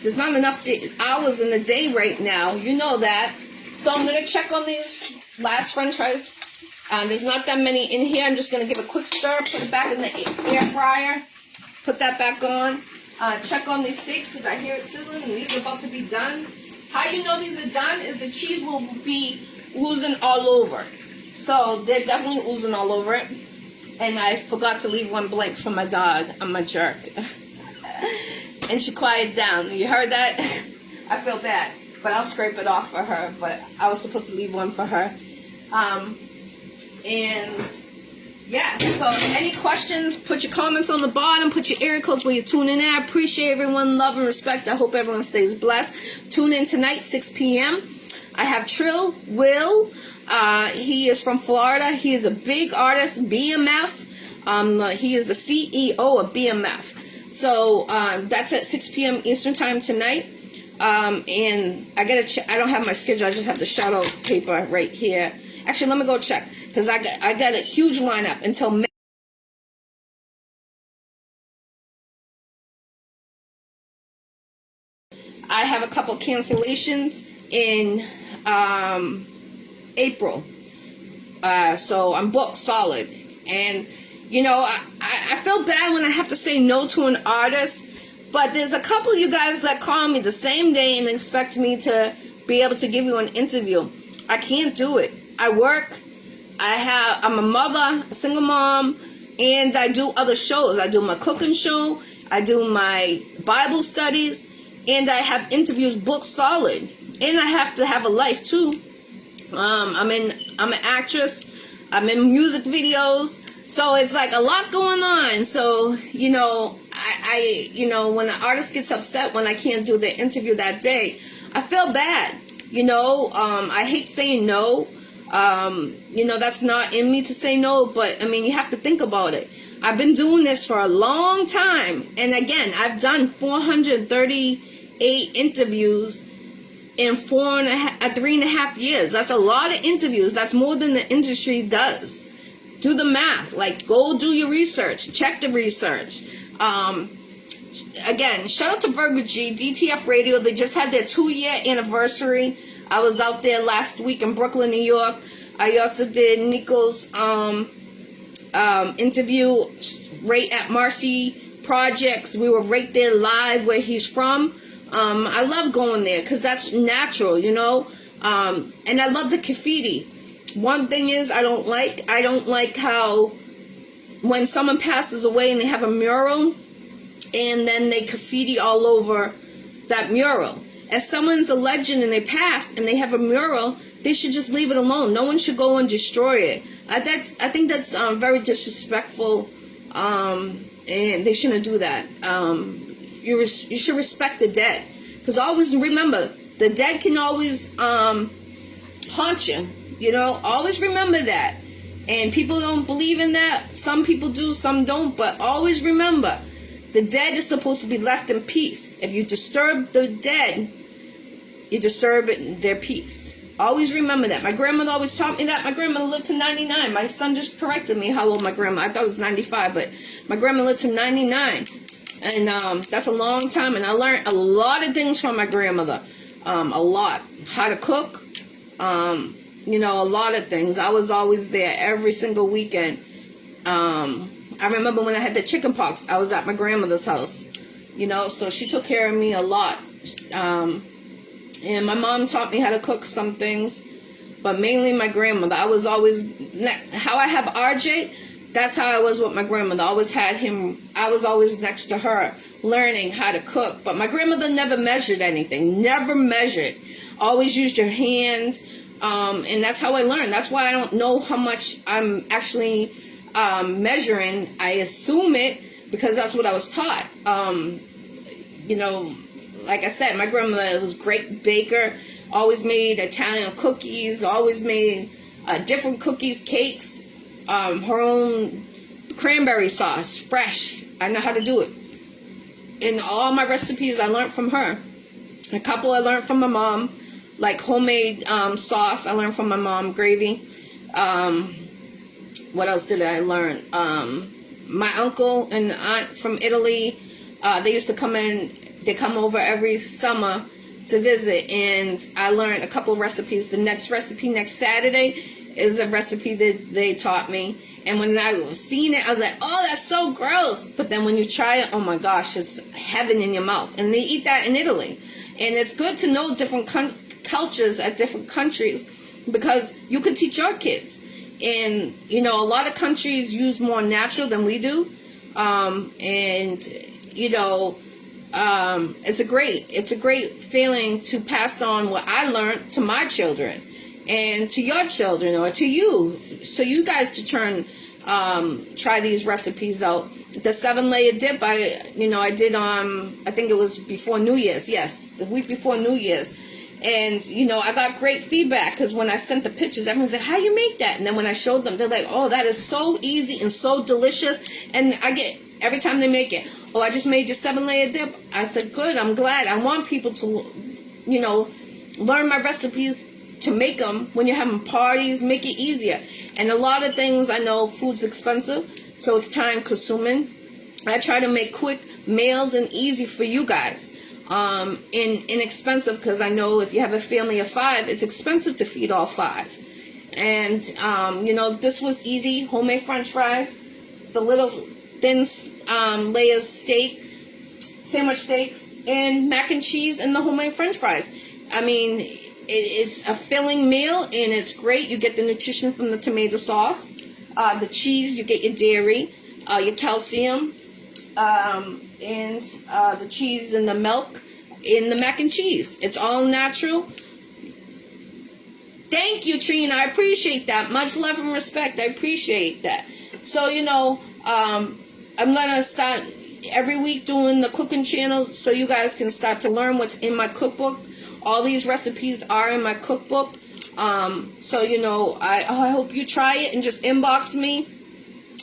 There's not enough hours in the day right now. You know that. So I'm going to check on these last french fries. There's not that many in here. I'm just going to give a quick stir, put it back in the air fryer, put that back on. Check on these steaks because I hear it sizzling and these are about to be done. How you know these are done is the cheese will be oozing all over. So they're definitely oozing all over it. And I forgot to leave one blank for my dog. I'm a jerk. And she quieted down. You heard that? I feel bad. But I'll scrape it off for her. But I was supposed to leave one for her. And yeah, so any questions, put your comments on the bottom. Put your area codes where you're tuning in. I appreciate everyone. Love and respect. I hope everyone stays blessed. Tune in tonight, 6 p.m. I have Trill Will. He is from Florida. He is a big artist, BMF. He is the CEO of BMF. So that's at 6 p.m. Eastern time tonight. And I don't have my schedule. I just have the shadow paper right here. Actually, let me go check because I got a huge lineup until May. I have a couple cancellations in April. So I'm booked solid. And, I feel bad when I have to say no to an artist. But there's a couple of you guys that call me the same day and expect me to be able to give you an interview. I can't do it. I work. I'm a mother, a single mom, and I do other shows. I do my cooking show. I do my Bible studies. And I have interviews booked solid. And I have to have a life too. I'm an actress. I'm in music videos. So it's like a lot going on. So, I when the artist gets upset when I can't do the interview that day, I feel bad. I hate saying no. That's not in me to say no, but you have to think about it. I've been doing this for a long time. And again, I've done 438 interviews in 3.5 years. That's a lot of interviews. That's more than the industry does. Do the math. Go do your research. Check the research. Again, shout out to Virgo G, DTF Radio. They just had their 2-year anniversary. I was out there last week in Brooklyn, New York. I also did Nico's interview right at Marcy Projects. We were right there live where he's from. I love going there because that's natural, and I love the graffiti. One thing is I don't like how when someone passes away and they have a mural and then they graffiti all over that mural. If someone's a legend and they pass and they have a mural, they should just leave it alone. No one should go and destroy it. I think that's very disrespectful, and they shouldn't do that. You should respect the dead, because always remember, the dead can always haunt you. You know, always remember that. And people don't believe in that. Some people do, some don't. But always remember, the dead is supposed to be left in peace. If you disturb the dead, you disturb their peace. Always remember that. My grandmother always taught me that. My grandmother lived to 99. My son just corrected me how old my grandma. I thought it was 95, but my grandma lived to 99. And that's a long time. And I learned a lot of things from my grandmother. A lot. How to cook. You know, a lot of things. I was always there every single weekend. I remember when I had the chicken pox, I was at my grandmother's house. You know, so she took care of me a lot. And my mom taught me how to cook some things, but mainly my grandmother. I was always, how I have RJ, that's how I was with my grandmother. I always had him, I was always next to her, learning how to cook. But my grandmother never measured anything, never measured. Always used your hand, and that's how I learned. That's why I don't know how much I'm actually measuring. I assume it because that's what I was taught. You know, like I said, my grandmother was a great baker, always made Italian cookies, always made different cookies, cakes, her own cranberry sauce, fresh. I know how to do it. And all my recipes I learned from her. A couple I learned from my mom, like homemade sauce I learned from my mom, gravy. What else did I learn? My uncle and aunt from Italy, they used to come in. They come over every summer to visit, and I learned a couple of recipes. The next recipe next Saturday is a recipe that they taught me. And when I seen it, I was like, oh, that's so gross. But then when you try it, oh my gosh, it's heaven in your mouth. And they eat that in Italy. And it's good to know different cultures at different countries, because you can teach your kids. And, you know, a lot of countries use more natural than we do. And, you know, it's a great feeling to pass on what I learned to my children and to your children, or to you, so you guys to try these recipes out. The 7-layer dip, I did I think it was before New Year's. Yes, the week before New Year's. And, you know, I got great feedback, because when I sent the pictures, everyone said, how you make that? And then when I showed them, they're like, oh, that is so easy and so delicious. And I get, every time they make it, oh, I just made your 7-layer dip. I said, good, I'm glad. I want people to, you know, learn my recipes, to make them when you're having parties, make it easier. And a lot of things, I know food's expensive, so it's time consuming. I try to make quick meals and easy for you guys. Inexpensive, because I know if you have a family of 5, it's expensive to feed all 5. And, you know, this was easy. Homemade french fries, the little thin layers steak, sandwich steaks, and mac and cheese, and the homemade french fries. I mean, it's a filling meal, and it's great. You get the nutrition from the tomato sauce, the cheese, you get your dairy, your calcium, and the cheese and the milk in the mac and cheese. It's all natural. Thank you, Trina. I appreciate that. Much love and respect. I appreciate that. So, you know, I'm going to start every week doing the cooking channel, so you guys can start to learn what's in my cookbook. All these recipes are in my cookbook. So, you know, I hope you try it and just inbox me.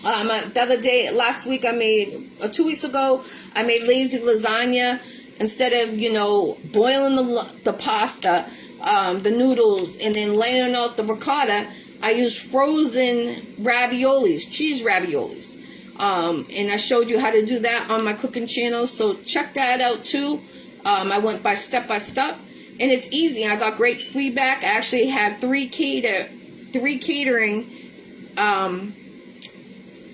The other day, last week, 2 weeks ago, I made lazy lasagna. Instead of, you know, boiling the pasta, the noodles, and then laying out the ricotta, I used frozen raviolis, cheese raviolis. And I showed you how to do that on my cooking channel, so check that out too. I went by step, and it's easy. I got great feedback. I actually had three catering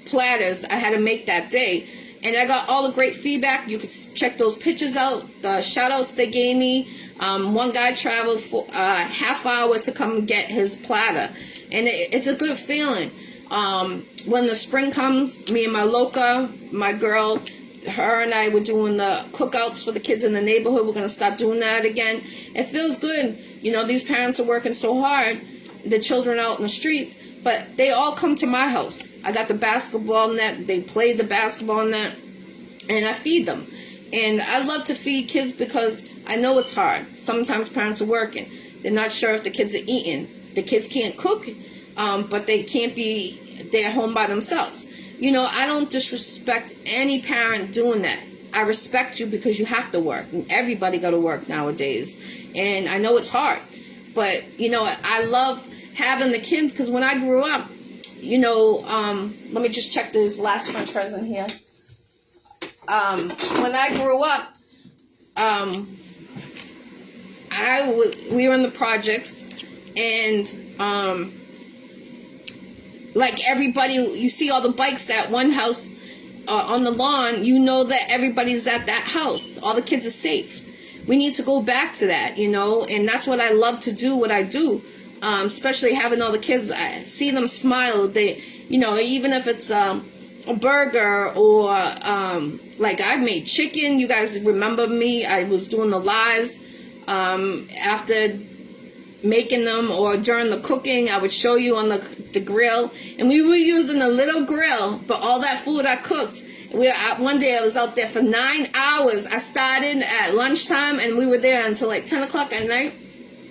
platters I had to make that day, and I got all the great feedback. You can check those pictures out, the shout outs they gave me. One guy traveled for a half hour to come get his platter, and it's a good feeling. When the spring comes, me and my loca, my girl, her and I were doing the cookouts for the kids in the neighborhood. We're going to start doing that again. It feels good. You know, these parents are working so hard, the children out in the streets, but they all come to my house. I got the basketball net. They play the basketball net, and I feed them. And I love to feed kids because I know it's hard. Sometimes parents are working. They're not sure if the kids are eating. The kids can't cook, but they can't be there home by themselves. You know, I don't disrespect any parent doing that. I respect you because you have to work. And everybody got to work nowadays. And I know it's hard. But, you know, I love having the kids because when I grew up, you know, let me just check this last french fries in here. When I grew up, we were in the projects, and like everybody, you see all the bikes at one house on the lawn, you know that everybody's at that house. All the kids are safe. We need to go back to that, you know, and that's what I love to do, what I do, especially having all the kids. I see them smile. They, you know, even if it's a burger or like I made chicken. You guys remember me? I was doing the lives after making them, or during the cooking I would show you on the grill, and we were using a little grill, but all that food I cooked, one day I was out there for 9 hours. I started at lunchtime and we were there until like 10 o'clock at night,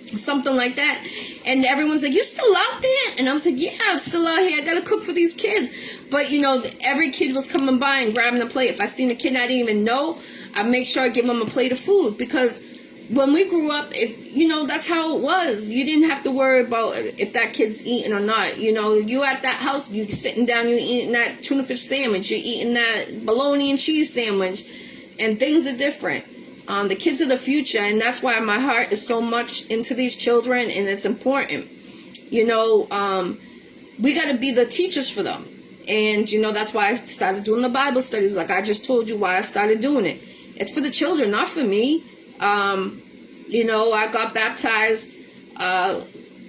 something like that. And everyone's like, you still out there? And I was like, yeah, I'm still out here. I gotta cook for these kids. But you know, every kid was coming by and grabbing a plate. If I seen a kid I didn't even know, I make sure I give them a plate of food, because when we grew up, if you know, that's how it was. You didn't have to worry about if that kid's eating or not. You know, you at that house, you sitting down, you eating that tuna fish sandwich, you're eating that bologna and cheese sandwich, and things are different. The kids are the future, and that's why my heart is so much into these children, and it's important. You know, we got to be the teachers for them, and you know, that's why I started doing the Bible studies. Like I just told you why I started doing it. It's for the children, not for me. You know, I got baptized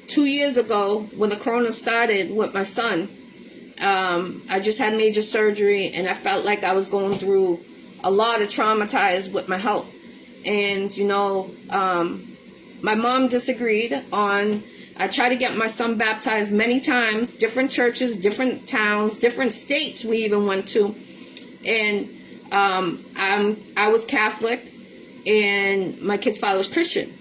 2 years ago when the corona started with my son. I just had major surgery, and I felt like I was going through a lot of traumatized with my health. And, you know, my mom disagreed on, I tried to get my son baptized many times, different churches, different towns, different states we even went to. And I was Catholic, and my kid's father was Christian.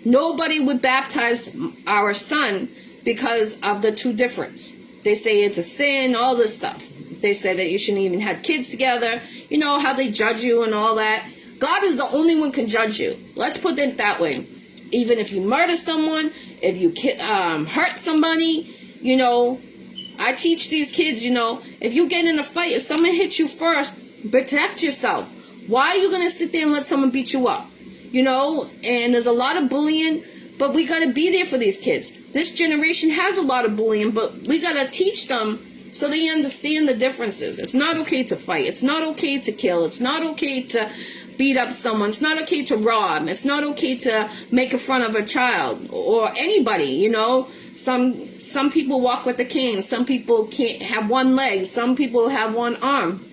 Nobody would baptize our son because of the two difference. They say it's a sin, all this stuff. They say that you shouldn't even have kids together. You know how they judge you and all that. God is the only one can judge you. Let's put it that way. Even if you murder someone, if you hurt somebody, you know, I teach these kids, you know, if you get in a fight, if someone hits you first, protect yourself. Why are you going to sit there and let someone beat you up? You know, and there's a lot of bullying, but we got to be there for these kids. This generation has a lot of bullying, but we got to teach them so they understand the differences. It's not okay to fight. It's not okay to kill. It's not okay to beat up someone. It's not okay to rob. It's not okay to make a fun of a child or anybody, you know. Some people walk with a cane. Some people can't have one leg. Some people have one arm.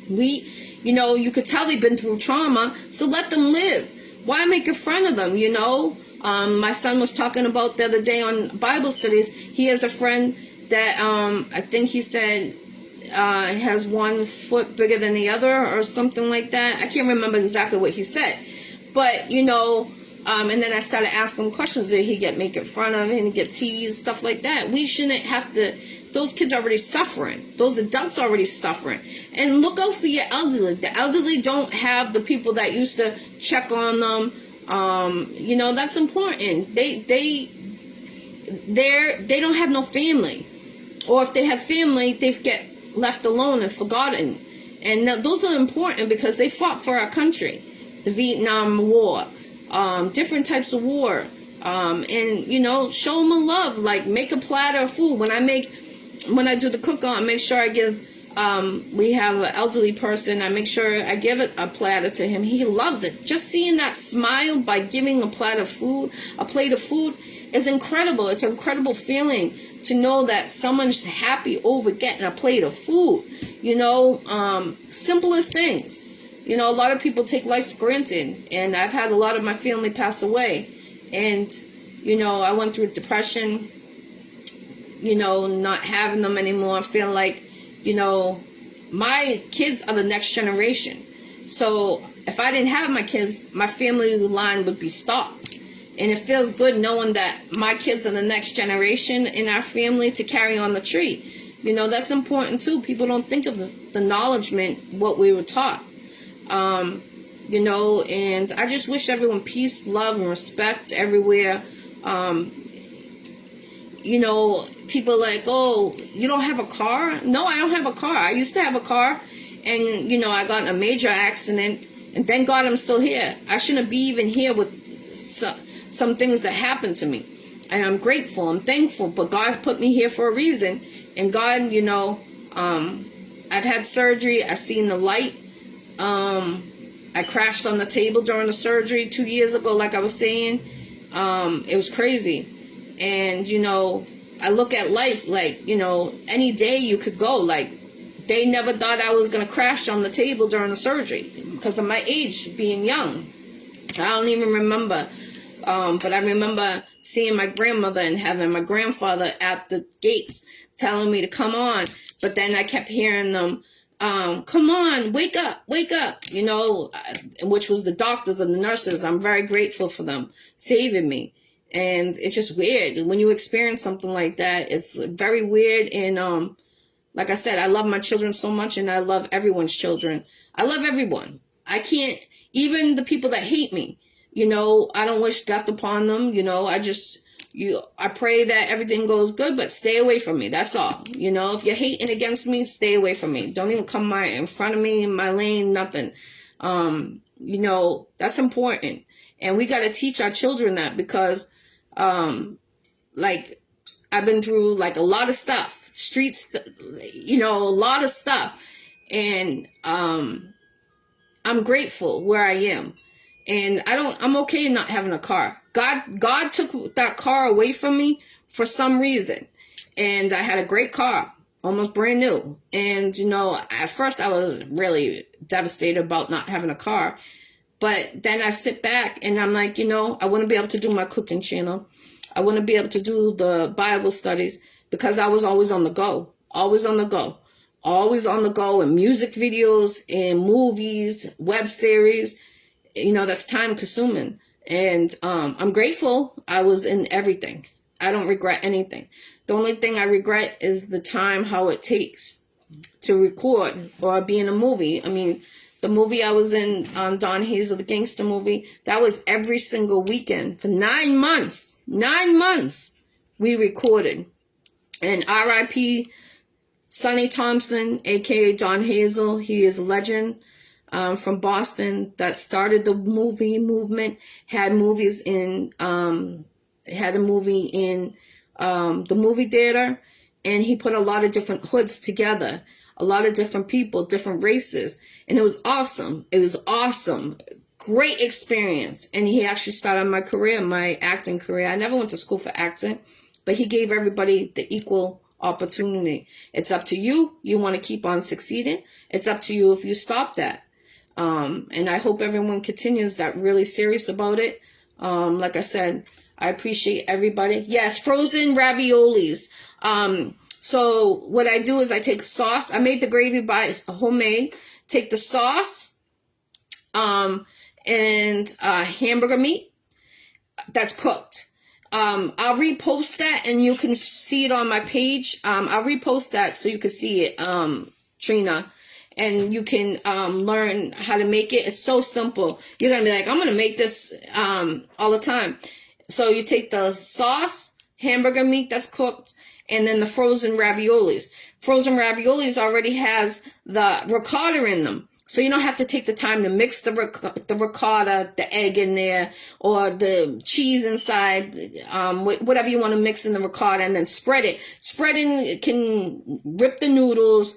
You know, you could tell they've been through trauma, so let them live. Why make a friend of them, you know? My son was talking about the other day on Bible studies. He has a friend that I think he said has 1 foot bigger than the other or something like that. I can't remember exactly what he said. But, you know, and then I started asking him questions. Did he get make fun of and get teased, stuff like that? We shouldn't have to. Those kids are already suffering. Those adults are already suffering. And look out for your elderly. The elderly don't have the people that used to check on them. You know, that's important. They don't have no family. Or if they have family, they get left alone and forgotten. And those are important because they fought for our country. The Vietnam War. Different types of war. And, you know, show them a love. Like, make a platter of food. When I do the cook-on, I make sure I give, we have an elderly person, I make sure I give it a platter to him. He loves it. Just seeing that smile by giving a plate of food is incredible. It's an incredible feeling to know that someone's happy over getting a plate of food. You know, simplest things. You know, a lot of people take life for granted, and I've had a lot of my family pass away, and, you know, I went through depression, you know, not having them anymore. I feel like, you know, my kids are the next generation. So if I didn't have my kids, my family line would be stopped. And it feels good knowing that my kids are the next generation in our family to carry on the tree. You know, that's important too. People don't think of the acknowledgement, what we were taught. You know, and I just wish everyone peace, love, and respect everywhere. You know, people like, oh, you don't have a car? No, I don't have a car. I used to have a car, and, you know, I got in a major accident, and thank God I'm still here. I shouldn't be even here with some things that happened to me. And I'm grateful, I'm thankful, but God put me here for a reason. And God, you know, I've had surgery, I've seen the light. I crashed on the table during the surgery 2 years ago, like I was saying. It was crazy. And, you know, I look at life like, you know, any day you could go. Like, they never thought I was going to crash on the table during the surgery because of my age, being young. I don't even remember. But I remember seeing my grandmother and having my grandfather at the gates telling me to come on. But then I kept hearing them, come on, wake up, you know, which was the doctors and the nurses. I'm very grateful for them saving me. And it's just weird. When you experience something like that, it's very weird. And like I said, I love my children so much, and I love everyone's children. I love everyone. I can't, even the people that hate me, you know, I don't wish death upon them. You know, I pray that everything goes good, but stay away from me. That's all. You know, if you're hating against me, stay away from me. Don't even come in front of me, in my lane, nothing. You know, that's important. And we got to teach our children that, because, like, I've been through like a lot of stuff, streets, you know, a lot of stuff. And, I'm grateful where I am. And I'm okay not having a car. God took that car away from me for some reason. And I had a great car, almost brand new. And, you know, at first I was really devastated about not having a car. But then I sit back and I'm like, you know, I want to be able to do my cooking channel. I want to be able to do the Bible studies, because I was always on the go, always on the go. Always on the go, in music videos, in movies, web series. You know, that's time consuming. And I'm grateful I was in everything. I don't regret anything. The only thing I regret is the time, how it takes to record or be in a movie. I mean, the movie I was in on Don Hazel, the gangster movie, that was every single weekend for 9 months. 9 months we recorded. And R.I.P. Sonny Thompson, a.k.a. Don Hazel. He is a legend from Boston that started the movie movement, had movies in, had a movie in the movie theater, and he put a lot of different hoods together, a lot of different people, different races, and it was awesome. It was awesome. Great experience. And he actually started my career, my acting career. I never went to school for acting, but he gave everybody the equal opportunity. It's up to you. You want to keep on succeeding. It's up to you if you stop that. And I hope everyone continues that, really serious about it. Like I said, I appreciate everybody. Yes, frozen raviolis. So what I do is I take sauce. I made the gravy by homemade. Take the sauce, and hamburger meat that's cooked. I'll repost that and you can see it on my page. I'll repost that so you can see it, Trina, and you can learn how to make it. It's so simple. You're going to be like, I'm going to make this all the time. So you take the sauce, hamburger meat that's cooked, and then the frozen raviolis. Frozen raviolis already has the ricotta in them. So you don't have to take the time to mix the ricotta, the egg in there, or the cheese inside, whatever you want to mix in the ricotta, and then spread it. Spreading can rip the noodles,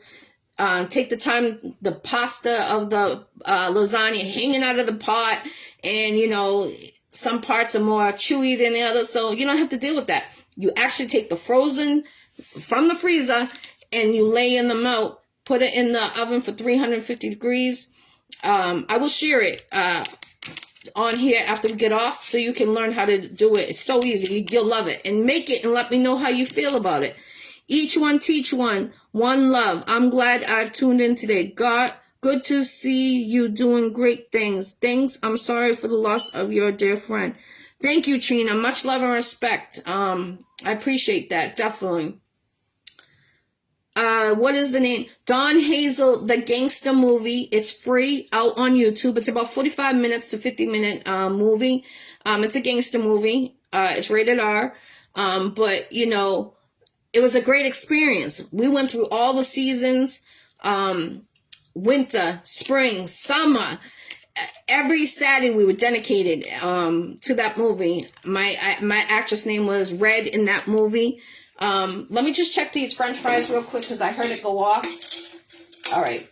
take the time, the pasta of the lasagna hanging out of the pot, and, you know, some parts are more chewy than the others, so you don't have to deal with that. You actually take the frozen from the freezer, and you lay in them out. Put it in the oven for 350 degrees, I will share it on here after we get off so you can learn how to do it. It's so easy. You'll love it. And make it and let me know how you feel about it. Each one teach one. One love. I'm glad I've tuned in today. God, good to see you doing great things. Thanks. I'm sorry for the loss of your dear friend. Thank you, Trina. Much love and respect. I appreciate that. Definitely. What is the name? Don Hazel, the gangster movie. It's free out on YouTube. It's about 45 minutes to 50-minute movie. It's a gangster movie. It's rated R. But you know, it was a great experience. We went through all the seasons, winter, spring, summer. Every Saturday we were dedicated to that movie. My actress name was Red in that movie. Let me just check these French fries real quick because I heard it go off. All right.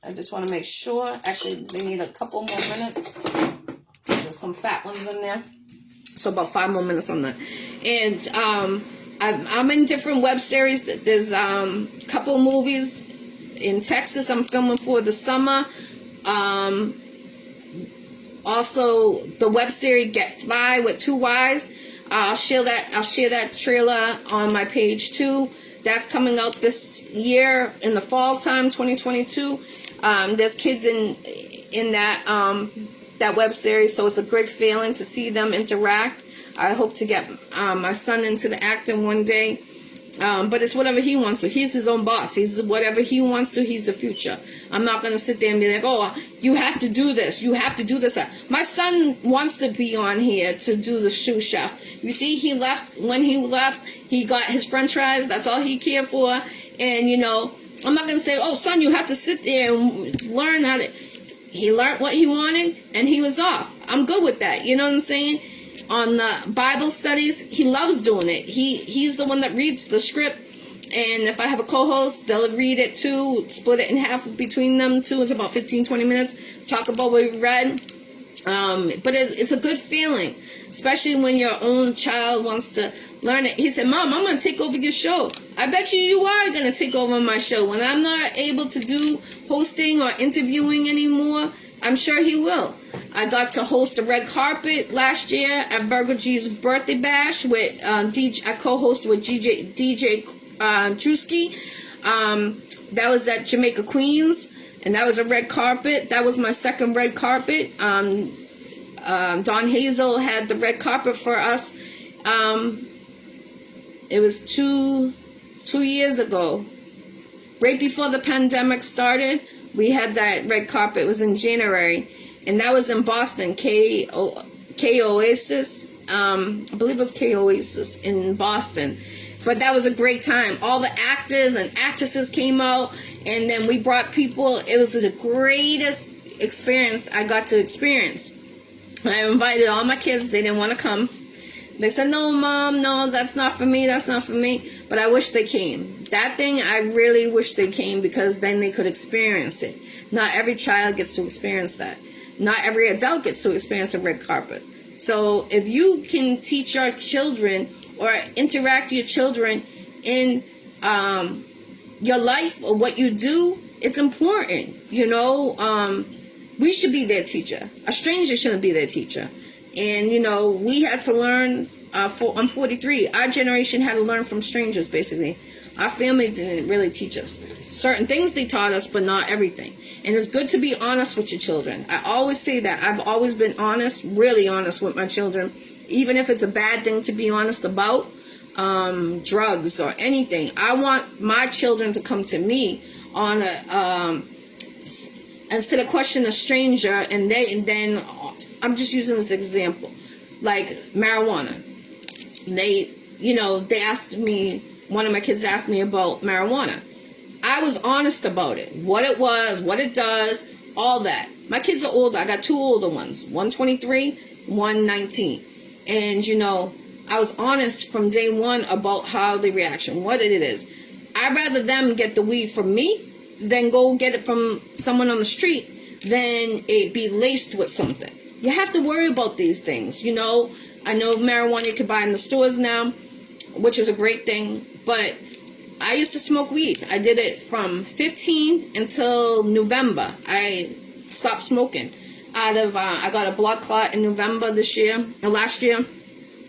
I just want to make sure. Actually, they need a couple more minutes. There's some fat ones in there. So about 5 more minutes on that. And I'm in different web series. There's a couple movies in Texas I'm filming for the summer. Also, the web series Get Fly with 2 Y's. I'll share that trailer on my page too. That's coming out this year in the fall time, 2022. There's kids in that web series, so it's a great feeling to see them interact. I hope to get my son into the acting one day. But it's whatever he wants to. He's his own boss. He's whatever he wants to. He's the future. I'm not going to sit there and be like, oh, you have to do this. You have to do this. My son wants to be on here to do the Soux chef. You see, he left. When he left, he got his french fries. That's all he cared for. And, you know, I'm not going to say, oh, son, you have to sit there and learn how to. He learned what he wanted, and he was off. I'm good with that. You know what I'm saying? On the Bible studies, he loves doing it. He's the one that reads the script, and if I have a co-host, they'll read it too, split it in half between them two. It's about 15-20 minutes, talk about what we've read. But it's a good feeling, especially when your own child wants to learn it. He said, Mom, I'm going to take over your show. I bet you are going to take over my show. When I'm not able to do hosting or interviewing anymore, I'm sure he will. I got to host a red carpet last year at Burger G's birthday bash with I co-hosted with DJ Drewski. That was at Jamaica Queens, and that was a red carpet. That was my second red carpet. Don Hazel had the red carpet for us. It was two years ago, right before the pandemic started. We had that red carpet. It was in January. And that was in Boston, K Oasis. I believe it was K Oasis in Boston. But that was a great time. All the actors and actresses came out, and then we brought people. It was the greatest experience I got to experience. I invited all my kids. They didn't want to come. They said, no, Mom, no, that's not for me. That's not for me. But I wish they came. That thing, I really wish they came, because then they could experience it. Not every child gets to experience that. Not every adult gets to experience a red carpet. So if you can teach your children or interact with your children in your life or what you do, it's important. You know, we should be their teacher. A stranger shouldn't be their teacher. And, you know, we had to learn. I'm 43. Our generation had to learn from strangers, basically. Our family didn't really teach us. Certain things they taught us, but not everything. And it's good to be honest with your children. I always say that. I've always been honest, really honest with my children. Even if it's a bad thing to be honest about, drugs or anything. I want my children to come to me on instead of question a stranger, and then I'm just using this example, like marijuana. They asked me, one of my kids asked me about marijuana. I was honest about it. What it was, what it does, all that. My kids are older. I got 2 older ones. One 23, one 19. And, you know, I was honest from day one about how the reaction, what it is. I'd rather them get the weed from me than go get it from someone on the street than it be laced with something. You have to worry about these things, you know. I know marijuana you can buy in the stores now, which is a great thing. But I used to smoke weed. I did it from 15 until November. I stopped smoking. I got a blood clot in November last year.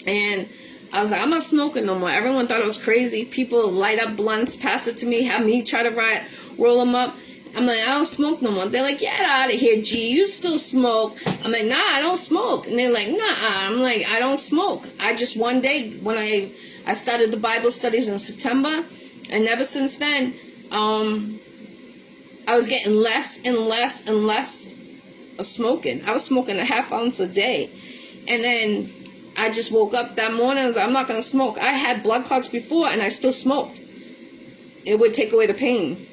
And I was like, I'm not smoking no more. Everyone thought I was crazy. People light up blunts, pass it to me, have me try to roll them up. I'm like, I don't smoke no more. They're like, get out of here, G. You still smoke. I'm like, nah, I don't smoke. And they're like, nah. I'm like, I don't smoke. I just one day, when I started the Bible studies in September, and ever since then, I was getting less and less and less of smoking. I was smoking a half ounce a day. And then I just woke up that morning and was like, I'm not going to smoke. I had blood clots before, and I still smoked. It would take away the pain.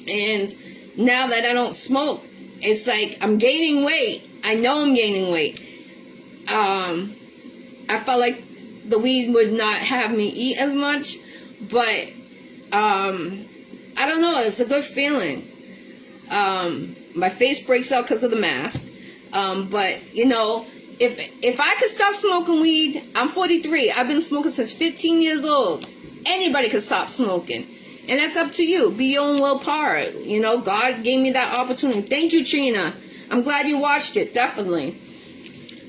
And now that I don't smoke, it's like I'm gaining weight. I know I'm gaining weight. I felt like the weed would not have me eat as much, but I don't know. It's a good feeling. My face breaks out because of the mask. But you know, if I could stop smoking weed, I'm 43. I've been smoking since 15 years old. Anybody could stop smoking. And that's up to you. Be your own willpower. You know, God gave me that opportunity. Thank you, Trina. I'm glad you watched it. Definitely.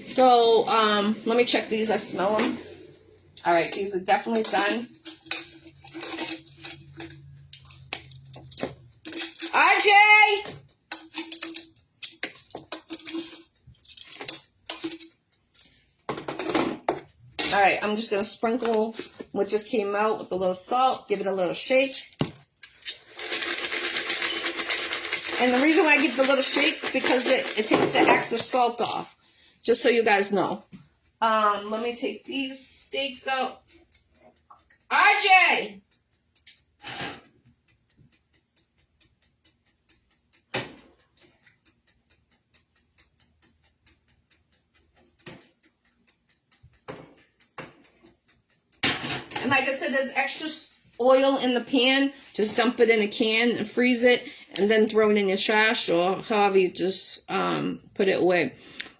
So, let me check these. I smell them. All right, these are definitely done. RJ! All right, I'm just going to sprinkle what just came out with a little salt. Give it a little shake. And the reason why I give the little shake, because it takes the excess salt off. Just so you guys know. Let me take these steaks out. RJ! And like I said, there's extra oil in the pan. Just dump it in a can and freeze it, and then throw it in your trash, or however you just put it away.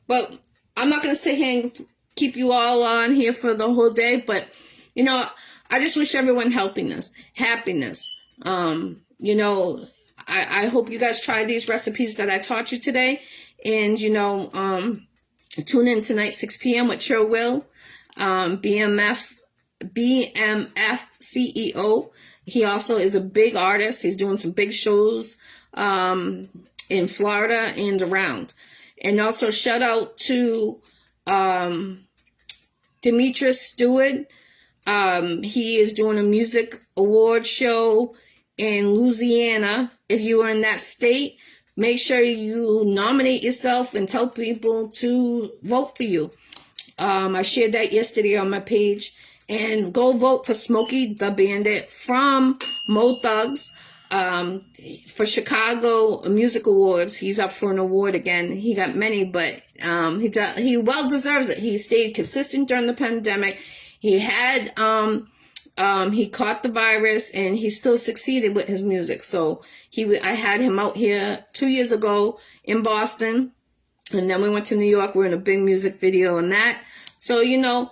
But I'm not going to sit here and keep you all on here for the whole day. But, you know, I just wish everyone healthiness, happiness. You know, I hope you guys try these recipes that I taught you today. And, you know, tune in tonight, 6 p.m. with Your Will, BMF CEO. He also is a big artist. He's doing some big shows in Florida and around. And also shout out to Demetrius Stewart. He is doing a music award show in Louisiana. If you are in that state, make sure you nominate yourself and tell people to vote for you. I shared that yesterday on my page. And go vote for Smokey the Bandit from Mo Thugs for Chicago Music Awards. He's up for an award again. He got many, but he well deserves it. He stayed consistent during the pandemic. He had he caught the virus, and he still succeeded with his music. So I had him out here 2 years ago in Boston, and then we went to New York. We're in a big music video and that. So you know.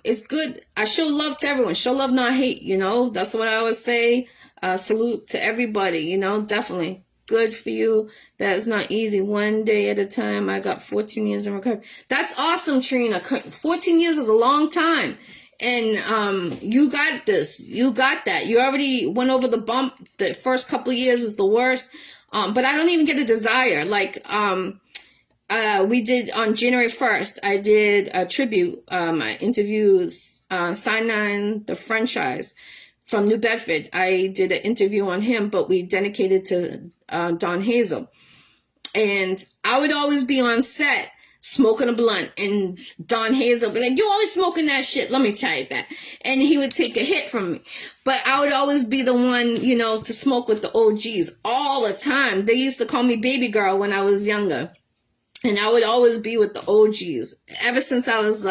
It's good. I show love to everyone. Show love, not hate, you know. That's what I always say. Salute to everybody, you know. Definitely. Good for you. That is not easy. One day at a time. I got 14 years in recovery. That's awesome, Trina. 14 years is a long time. And you got this. You got that. You already went over the bump. The first couple of years is the worst. But I don't even get a desire. Like, we did on January 1st, I did a tribute. I interviewed Sign9, the franchise from New Bedford. I did an interview on him, but we dedicated to Don Hazel. And I would always be on set smoking a blunt, and Don Hazel would be like, "You always smoking that shit, let me tell you that." And he would take a hit from me. But I would always be the one, you know, to smoke with the OGs all the time. They used to call me baby girl when I was younger. And I would always be with the OGs. Ever since I was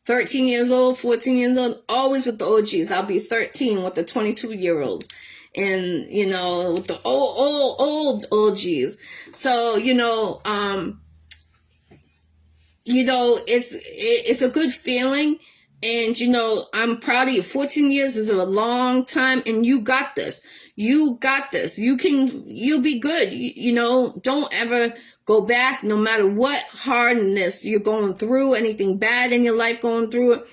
13 years old, 14 years old, always with the OGs. I'll be 13 with the 22-year-olds. And, you know, with the old OGs. So, you know, it's a good feeling. And, you know, I'm proud of you. 14 years is a long time, and you got this. You got this. You'll be good. You know, don't ever go back, no matter what hardness you're going through, anything bad in your life going through it.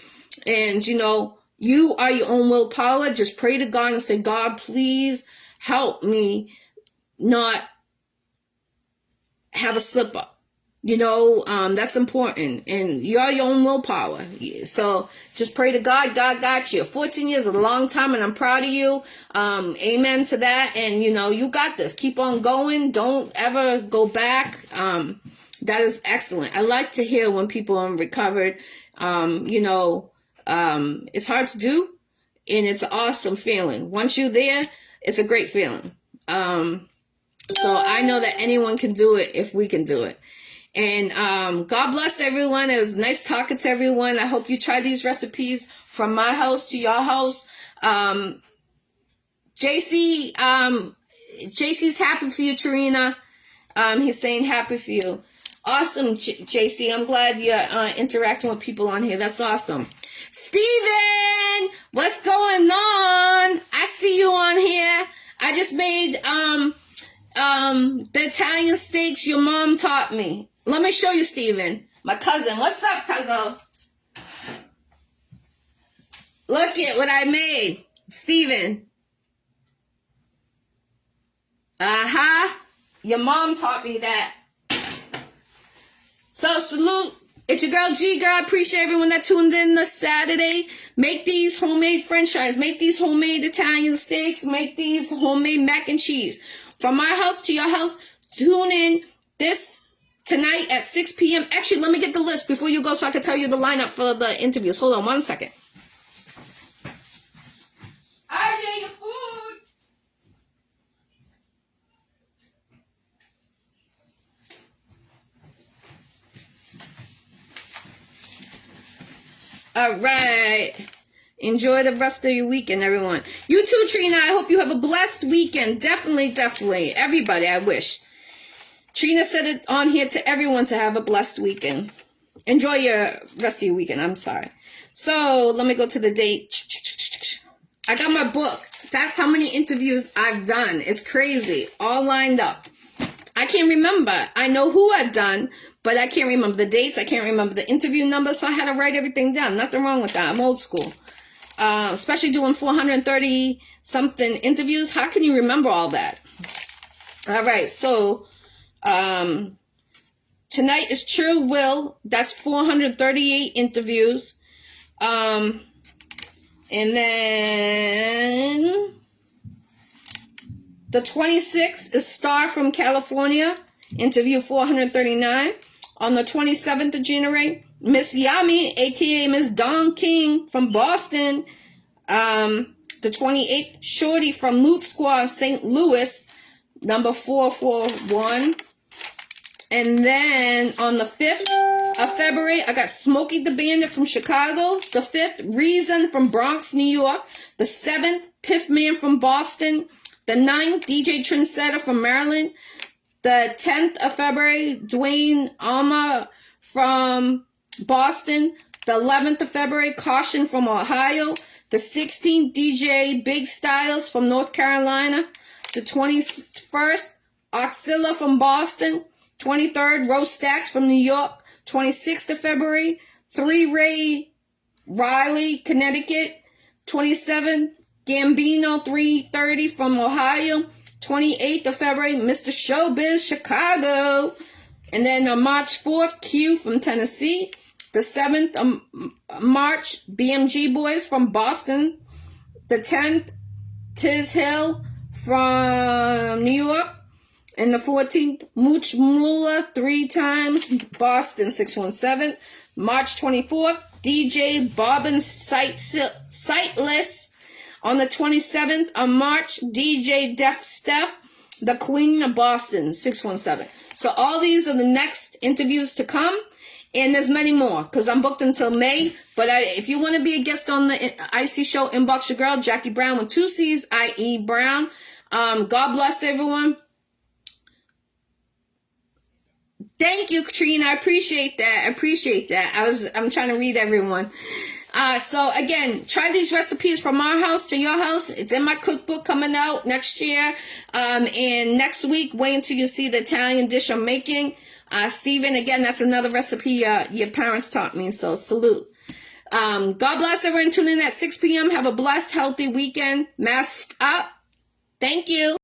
And, you know, you are your own willpower. Just pray to God and say, God, please help me not have a slip up. You know, that's important. And you're your own willpower. So just pray to God. God got you. 14 years is a long time, and I'm proud of you. Amen to that. And, you know, you got this. Keep on going. Don't ever go back. That is excellent. I like to hear when people are recovered. You know, it's hard to do, and it's an awesome feeling. Once you're there, it's a great feeling. So I know that anyone can do it if we can do it. And God bless everyone. It was nice talking to everyone. I hope you try these recipes from my house to your house. JC's happy for you, Tarina. He's saying happy for you. Awesome, JC. I'm glad you're interacting with people on here. That's awesome. Steven, what's going on? I see you on here. I just made the Italian steaks your mom taught me. Let me show you, Steven. My cousin. What's up, cousin? Look at what I made. Steven. Uh-huh. Your mom taught me that. So, salute. It's your girl, Ggirl. I appreciate everyone that tuned in this Saturday. Make these homemade french fries. Make these homemade Italian steaks. Make these homemade mac and cheese. From my house to your house, tune in this tonight at 6 p.m. Actually, let me get the list before you go so I can tell you the lineup for the interviews. Hold on one second. RJ, your food. All right. Enjoy the rest of your weekend, everyone. You too, Trina. I hope you have a blessed weekend. Definitely, definitely. Everybody, I wish. Trina said it on here to everyone to have a blessed weekend. Enjoy your rest of your weekend. I'm sorry. So, let me go to the date. I got my book. That's how many interviews I've done. It's crazy. All lined up. I can't remember. I know who I've done, but I can't remember the dates. I can't remember the interview number, so I had to write everything down. Nothing wrong with that. I'm old school. Especially doing 430 something interviews. How can you remember all that? All right. So, tonight is True Will. That's 438 interviews. And then the 26th is Star from California. Interview 439. On the 27th of January, Miss Yami, aka Miss Don King from Boston. The 28th, Shorty from Loot Squad, St. Louis, number 441. And then on the 5th of February, I got Smokey the Bandit from Chicago. The 5th, Reason from Bronx, New York. The 7th, Piff Man from Boston. The 9th, DJ Trendsetter from Maryland. The 10th of February, Dwayne Alma from Boston. The 11th of February, Caution from Ohio. The 16th, DJ Big Styles from North Carolina. The 21st, Oxilla from Boston. 23rd, Rose Stacks from New York. 26th of February, 3 Ray Riley, Connecticut. 27th, Gambino 330 from Ohio. 28th of February, Mr. Showbiz, Chicago. And then on March 4th, Q from Tennessee. The 7th of March, BMG Boys from Boston. The 10th, Tiz Hill from New York. And the 14th, Mooch Mula 3 times, Boston 617. March 24th, DJ Bobbin Sightless. On the 27th of March, DJ Def Steph, the Queen of Boston 617. So all these are the next interviews to come. And there's many more because I'm booked until May. But if you want to be a guest on the Iccy Show, inbox your girl, Jackie Brown with 2 C's, I.E. Brown. God bless everyone. Thank you, Katrina. I appreciate that. I'm trying to read everyone. So again, try these recipes from our house to your house. It's in my cookbook coming out next year. And next week, wait until you see the Italian dish I'm making. Stephen, again, that's another recipe your parents taught me. So salute. God bless everyone tuning in at 6 p.m. Have a blessed, healthy weekend. Masked up. Thank you.